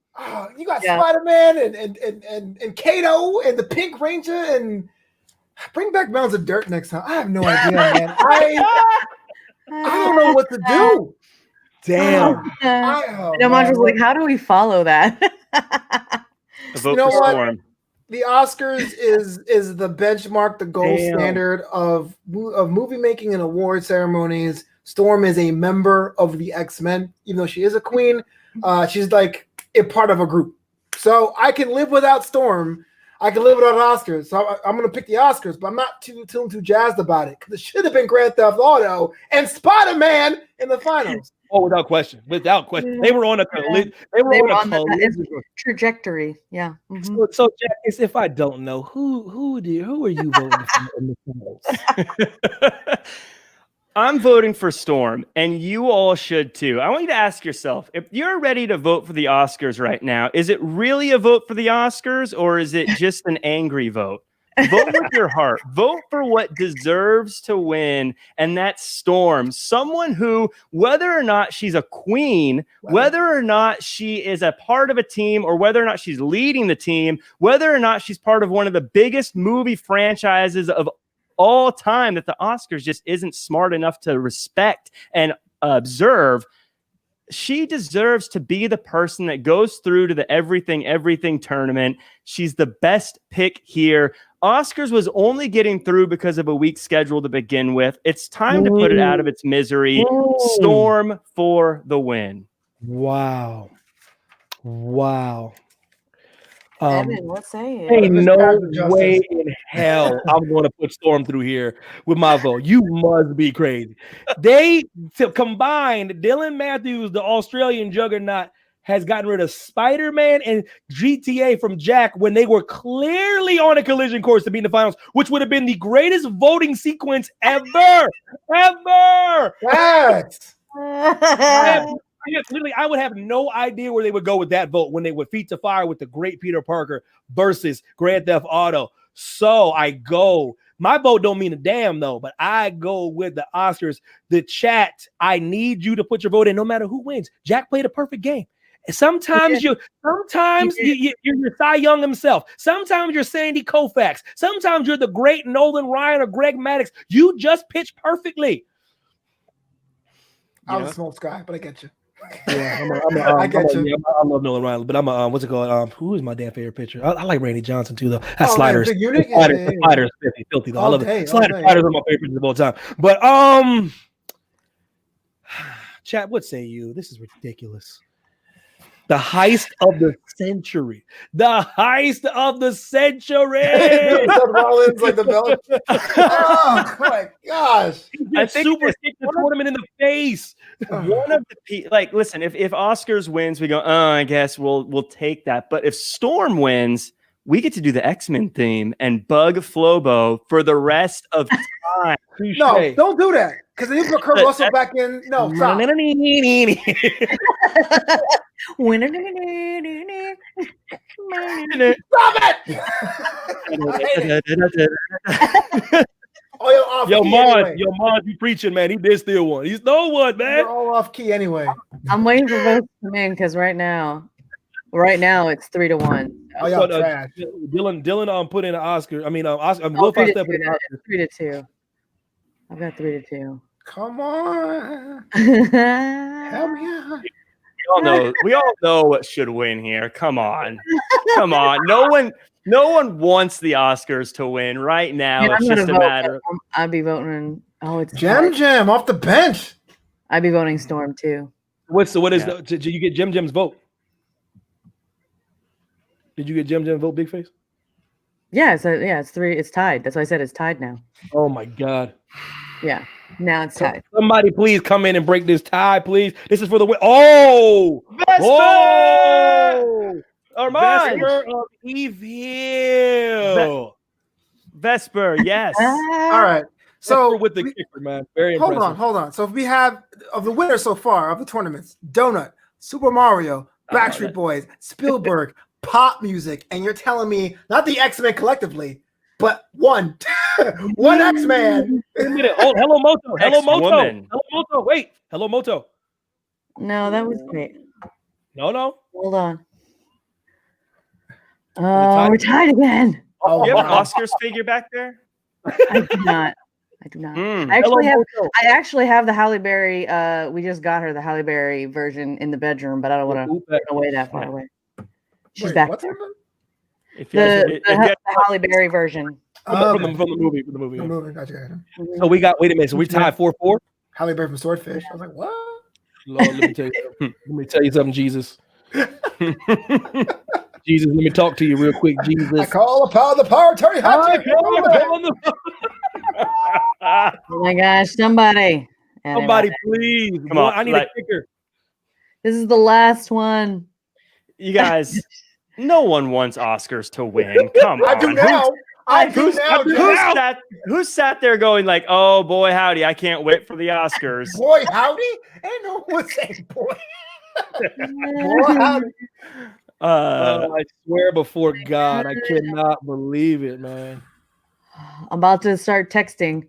You got Spider-Man and Kato and the Pink Ranger and bring back Mounds of Dirt next time. I have no idea, man. I don't know what to do. Damn. Mandra's like, how do we follow that? Vote for Storm. The Oscars is the benchmark, the gold standard of movie making and award ceremonies. Storm is a member of the X-Men, even though she is a queen. She's like a part of a group. So I can live without Storm. I can live without Oscars. So I'm going to pick the Oscars, but I'm not too jazzed about it because it should have been Grand Theft Auto and Spider-Man in the finals. Oh, without question. They were on a trajectory. Yeah. Mm-hmm. So Jack, if I don't know, who are you voting for in the finals? I'm voting for Storm, and you all should too. I want you to ask yourself, if you're ready to vote for the Oscars right now, is it really a vote for the Oscars, or is it just an angry vote? Vote with your heart. Vote for what deserves to win, and that's Storm. Someone who, whether or not she's a queen, whether or not she is a part of a team, or whether or not she's leading the team, whether or not she's part of one of the biggest movie franchises of all time that the Oscars just isn't smart enough to respect and observe, she deserves to be the person that goes through to the everything tournament. She's the best pick here. Oscars was only getting through because of a weak schedule to begin with. It's time to put it out of its misery. Storm for the win. Wow. Evan, what say you? Ain't no way in hell I'm going to put Storm through here with my vote. You must be crazy. They combined Dylan Matthews, the Australian juggernaut, has gotten rid of Spider-Man and GTA from Jack when they were clearly on a collision course to be in the finals, which would have been the greatest voting sequence ever. Yes. Literally, I would have no idea where they would go with that vote when they would feet to fire with the great Peter Parker versus Grand Theft Auto. So I go. My vote don't mean a damn though, but I go with the Oscars. The chat, I need you to put your vote in no matter who wins. Jack played a perfect game. Sometimes you're Cy Young himself. Sometimes you're Sandy Koufax. Sometimes you're the great Nolan Ryan or Greg Maddux. You just pitch perfectly. I was a small guy, but I get you. Yeah, I get you. I love Nolan Ryan, but I'm a what's it called? Who is my damn favorite pitcher? I like Randy Johnson too, though. That's Sliders. Sliders, filthy though. I love it. Sliders are my favorite pitchers of all time. But chat, what say you? This is ridiculous. The heist of the century. The heist of the century. Rollins like the belt. Oh my gosh! I think super kicked the tournament in the face. One of the listen, if Oscars wins, we go, oh, I guess we'll take that. But if Storm wins, we get to do the X-Men theme and bug Flobo for the rest of time. No, don't do that. Because then you put Kurt Russell back in. No, stop. Stop it! Yo, Mons, you preaching, man. He did steal one. He stole one, man. You're all off key anyway. I'm waiting for both to come in because right now it's 3-1. Oh, y'all trash. Dylan put in an Oscar. I mean, Oscar. Will 3-2. I've got 3-2. Come on. Help me out. We all know what should win here. Come on. No one wants the Oscars to win right now. Man, it's just a matter. I'd be voting. Oh, it's Jam off the bench. I'd be voting Storm too. Did you get Jim's vote? Did you get Jim's vote, Big Face? Yeah, it's 3. It's tied. That's why I said it's tied now. Oh my God. Yeah. Now it's tied. Somebody please come in and break this tie, please. This is for the win. Oh! Vesper! Oh! Armand! Vesper of Evil. Vesper, yes. All right. So Vesper with the kicker, man. Very hold impressive. on. So we have of the winners so far of the tournaments: Donut, Super Mario, Backstreet Boys, Spielberg, pop music, and you're telling me not the X-Men collectively, but one X-Man. Wait a minute. Oh, Hello Moto. Hello Moto. Ex-woman. Hello Moto. Wait. Hello Moto. No, that was great. No. Hold on. Oh, we're tied again. Oh, You have an wow. Oscars figure back there? I do not. Mm. I actually have the Halle Berry. We just got her the Halle Berry version in the bedroom, but I don't want to put it away that far away. She's Wait, back what's there. her If you guys- if you guys- The Halle Berry version. From the movie. From the movie. name? Gotcha. So we got. Wait a minute. So we tied 4-4. Halle Berry from Swordfish. I was like, what? Lord, let me tell you something. Let me tell you something, Jesus. Jesus, let me talk to you real quick, Jesus. I call upon the power attorney. Oh my gosh, somebody. Somebody, please. Come on, I need like- a kicker. This is the last one. You guys, no one wants Oscars to win. Come on. I do now. I do now. Who sat there going like, oh boy, howdy, I can't wait for the Oscars. Boy, howdy. Ain't no one saying boy. Boy, howdy. I swear before God, I cannot believe it, man. I'm about to start texting.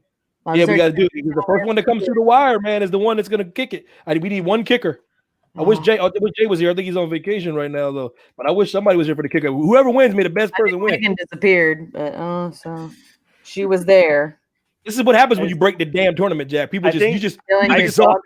Yeah, we got to do it. The first one that comes through the wire, man, is the one that's going to kick it. We need one kicker. I wish Jay was here. I think he's on vacation right now, though. But I wish somebody was here for the kicker. Whoever wins, may the best person win. Megan disappeared, but so she was there. This is what happens when you break the damn tournament, Jack. People just Feeling I yourself.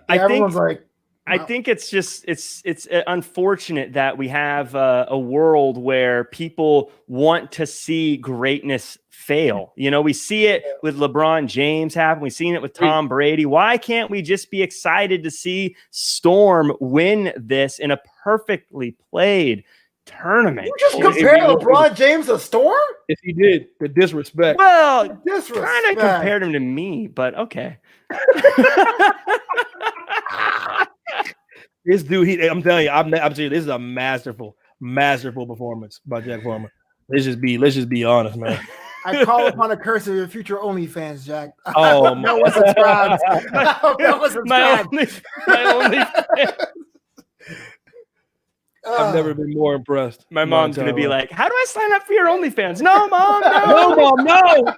Everyone's like, I think it's just it's unfortunate that we have a world where people want to see greatness fail. You know, we see it with LeBron James happen. We've seen it with Tom Brady. Why can't we just be excited to see Storm win this in a perfectly played tournament? you just compare LeBron James to Storm? Yes, he did. The disrespect. Well, Disrespect. kind of compared him to me, but okay. This dude, I'm telling you, I'm serious. This is a masterful performance by Jack Farmer. Let's just be honest, man. I call upon a curse of your future OnlyFans, Jack. Oh, no one subscribes. No one subscribes. my only I've never been more impressed. My mom's gonna be like, "How do I sign up for your OnlyFans?" No, mom, "No, mom, no,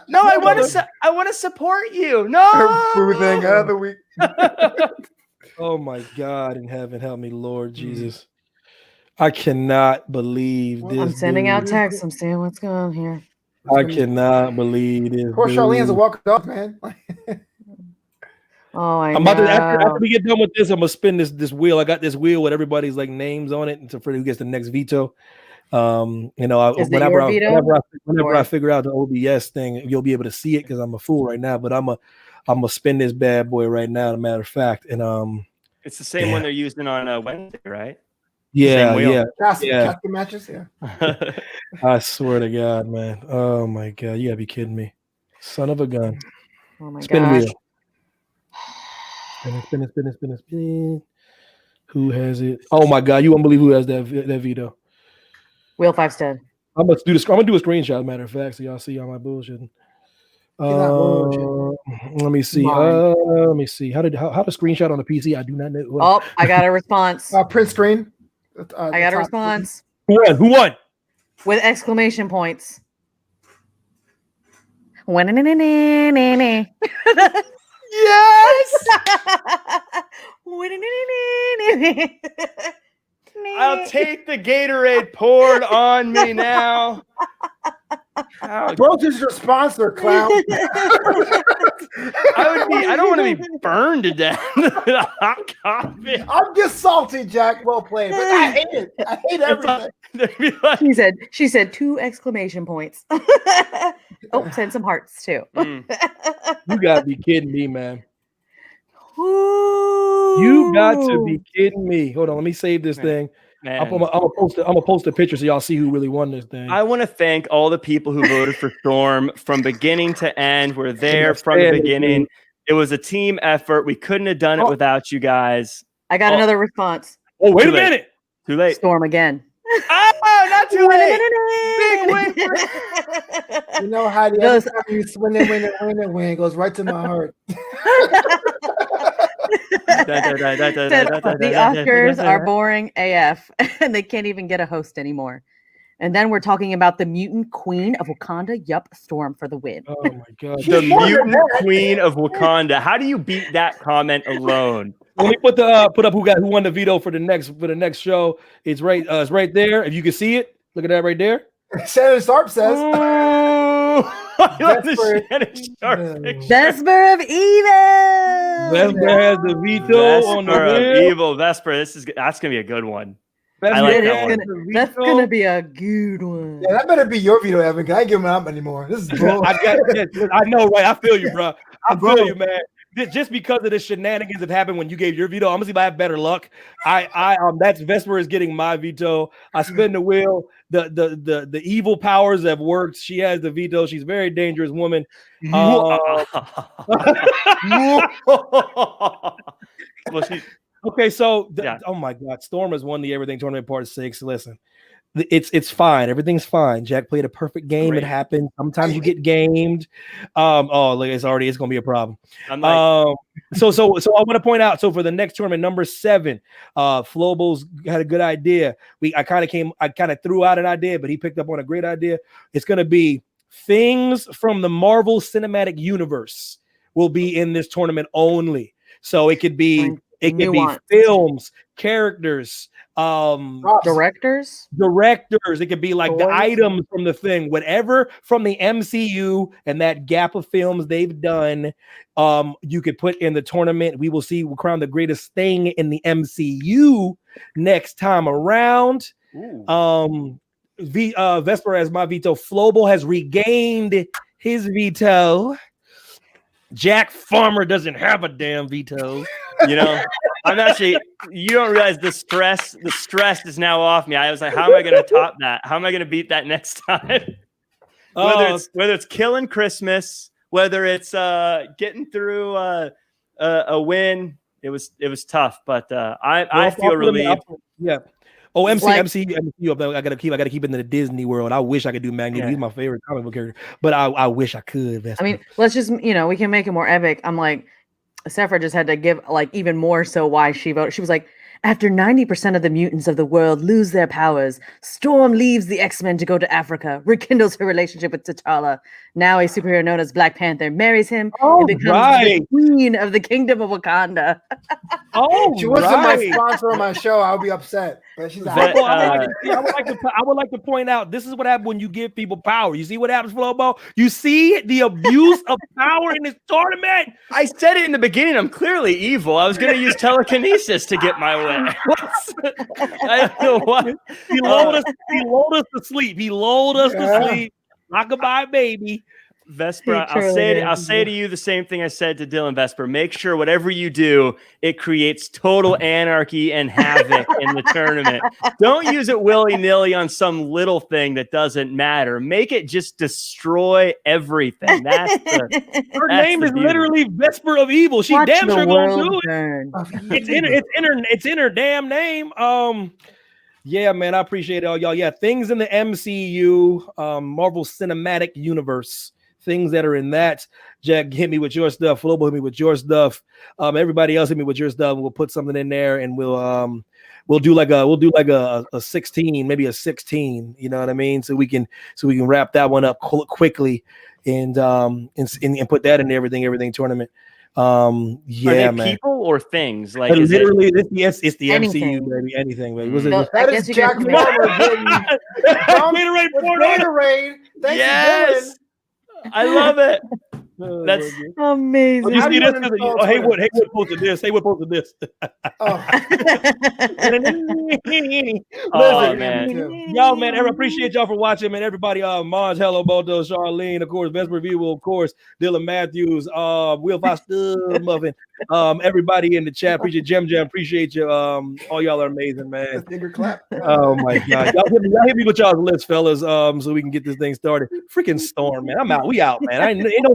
no. I want to support you. No, Her boo thing of the week. Oh my God in heaven, help me, Lord Jesus! I cannot believe this. I'm sending dude. out texts. I'm seeing what's going on here. I cannot believe this. Poor Charlene's a dude. walk off, man. Oh, I I'm know. about to after we get done with this, I'm gonna spin this wheel. I got this wheel with everybody's like names on it, and so for who gets the next veto. Is it your veto? Whenever I figure out the OBS thing, you'll be able to see it because I'm a fool right now. But I'm gonna spin this bad boy right now. As a matter of fact, and it's the same one they're using on Wednesday, right? yeah, Same wheel. Casting matches, yeah. I swear to God, man. Oh my God, you gotta be kidding me, son of a gun. Oh my Spin gosh. wheel. Spin. Who has it? Oh my God, you won't believe who has that veto. Wheel 5 stud. I'm gonna do a screenshot. Matter of fact, so y'all see all my bullshitting. Let me see. Let me see. How to screenshot on a PC? I do not know. Oh, I got a response. Print screen. I got a response Who won? with exclamation points. Yes, I'll take the Gatorade poured on me now. Bros is your sponsor, clown. I don't want to be burned to death with a hot coffee. I'm just salty, Jack. Well played, but I hate it. I hate everything. She said 2 exclamation points. Oh, send some hearts too. You gotta be kidding me, man. Ooh. You got to be kidding me. Hold on, let me save this thing. I'm gonna post a picture so y'all see who really won this thing. I want to thank all the people who voted for Storm from beginning to end. We're there from the beginning. It was a team effort. We couldn't have done it without you guys. I got another response. Oh, wait a minute. Too late. Storm again. Oh, not too late. Big win. You know how the other time you win, it goes right to my heart. The Oscars are boring AF, and they can't even get a host anymore. And then we're talking about the mutant queen of Wakanda. Yup, Storm for the win. Oh my god. The mutant queen of Wakanda. How do you beat that comment alone? Let me put up who won the veto for the next show. It's right there. If you can see it, look at that right there. Shannon Sharp says. Vesper of Evil. Vesper has the veto on the win. Evil. Vesper. That's gonna be a good one. I like that one. That's gonna be a good one. Yeah, that better be your veto, Evan. Cause I ain't giving it up anymore. This is bull. I know, right? I feel you, bro. I feel you, man. Just because of the shenanigans that happened when you gave your veto, I'm gonna see if I have better luck. That's Vesper is getting my veto. I spin the wheel. The evil powers have worked. She has the veto. She's a very dangerous woman. Well, okay, so oh my god, Storm has won the Everything Tournament Part 6. Listen, it's fine. Everything's fine. Jack played a perfect game. Great. It happened. Sometimes you get gamed. Look, it's gonna be a problem. So I want to point out. So for the next tournament, number 7, Flobo's had a good idea. I kind of threw out an idea, but he picked up on a great idea. It's gonna be things from the Marvel Cinematic Universe will be in this tournament only. So it could be. It could be films, characters, directors. It could be like the items from the thing, whatever from the MCU and that gap of films they've done. You could put in the tournament. We will see. We'll crown the greatest thing in the MCU next time around. Vesper has my veto. Flobo has regained his veto. Jack Farmer doesn't have a damn veto. You know, you don't realize the stress is now off me. I was like, how am I going to top that? How am I going to beat that next time? Whether it's killing Christmas, whether it's getting through a win, it was tough, but I feel relieved. Yeah. Oh, MCU. I gotta keep it in the Disney world. I wish I could do Magneto. Yeah. He's my favorite comic book character, but I wish I could. I mean, let's just we can make it more epic. I'm like, Sephra just had to give like even more so why she voted. She was like, after 90% of the mutants of the world lose their powers, Storm leaves the X-Men to go to Africa, rekindles her relationship with T'Challa. Now a superhero known as Black Panther marries him and becomes the queen of the kingdom of Wakanda. She wasn't my sponsor on my show. I'll be upset. But she's I would like to point out, this is what happens when you give people power. You see what happens, Flobo? You see the abuse of power in this tournament? I said it in the beginning. I'm clearly evil. I was going to use telekinesis to get my way. I don't know what. He lulled us to sleep. Rockabye baby. Vesper, I'll say to you the same thing I said to Dylan. Vesper, make sure whatever you do, it creates total anarchy and havoc in the tournament. Don't use it willy-nilly on some little thing that doesn't matter. Make it just destroy everything. Her name is literally Vesper of Evil. She damn sure gonna do it. It's in her damn name. Yeah, man, I appreciate it all y'all. Yeah, things in the MCU, Marvel Cinematic Universe. Things that are in that. Jack, hit me with your stuff. Flobo, hit me with your stuff. Everybody else, hit me with your stuff. We'll put something in there, and we'll do like a 16, maybe a 16. You know what I mean? So we can wrap that one up quickly, and put that in everything tournament. Yeah, man. People or things like literally, it's the anything. MCU, baby. Anything, baby. That is Jack Farmer getting Gatorade. Yes. I love it. That's amazing. You see this? Haywood posted this. Oh man. Y'all, man, I appreciate y'all for watching, man. Everybody, Maj, Hello, Bodo, Charlene, of course, Vesper Review, of course, Dylan Matthews, Will Foster, Muffin, everybody in the chat. Appreciate Jam, appreciate you. All y'all are amazing, man. Finger clap. Oh my god. Y'all hit me with y'all's list, fellas, so we can get this thing started. Freaking Storm, man. I'm out. We out, man. Ain't no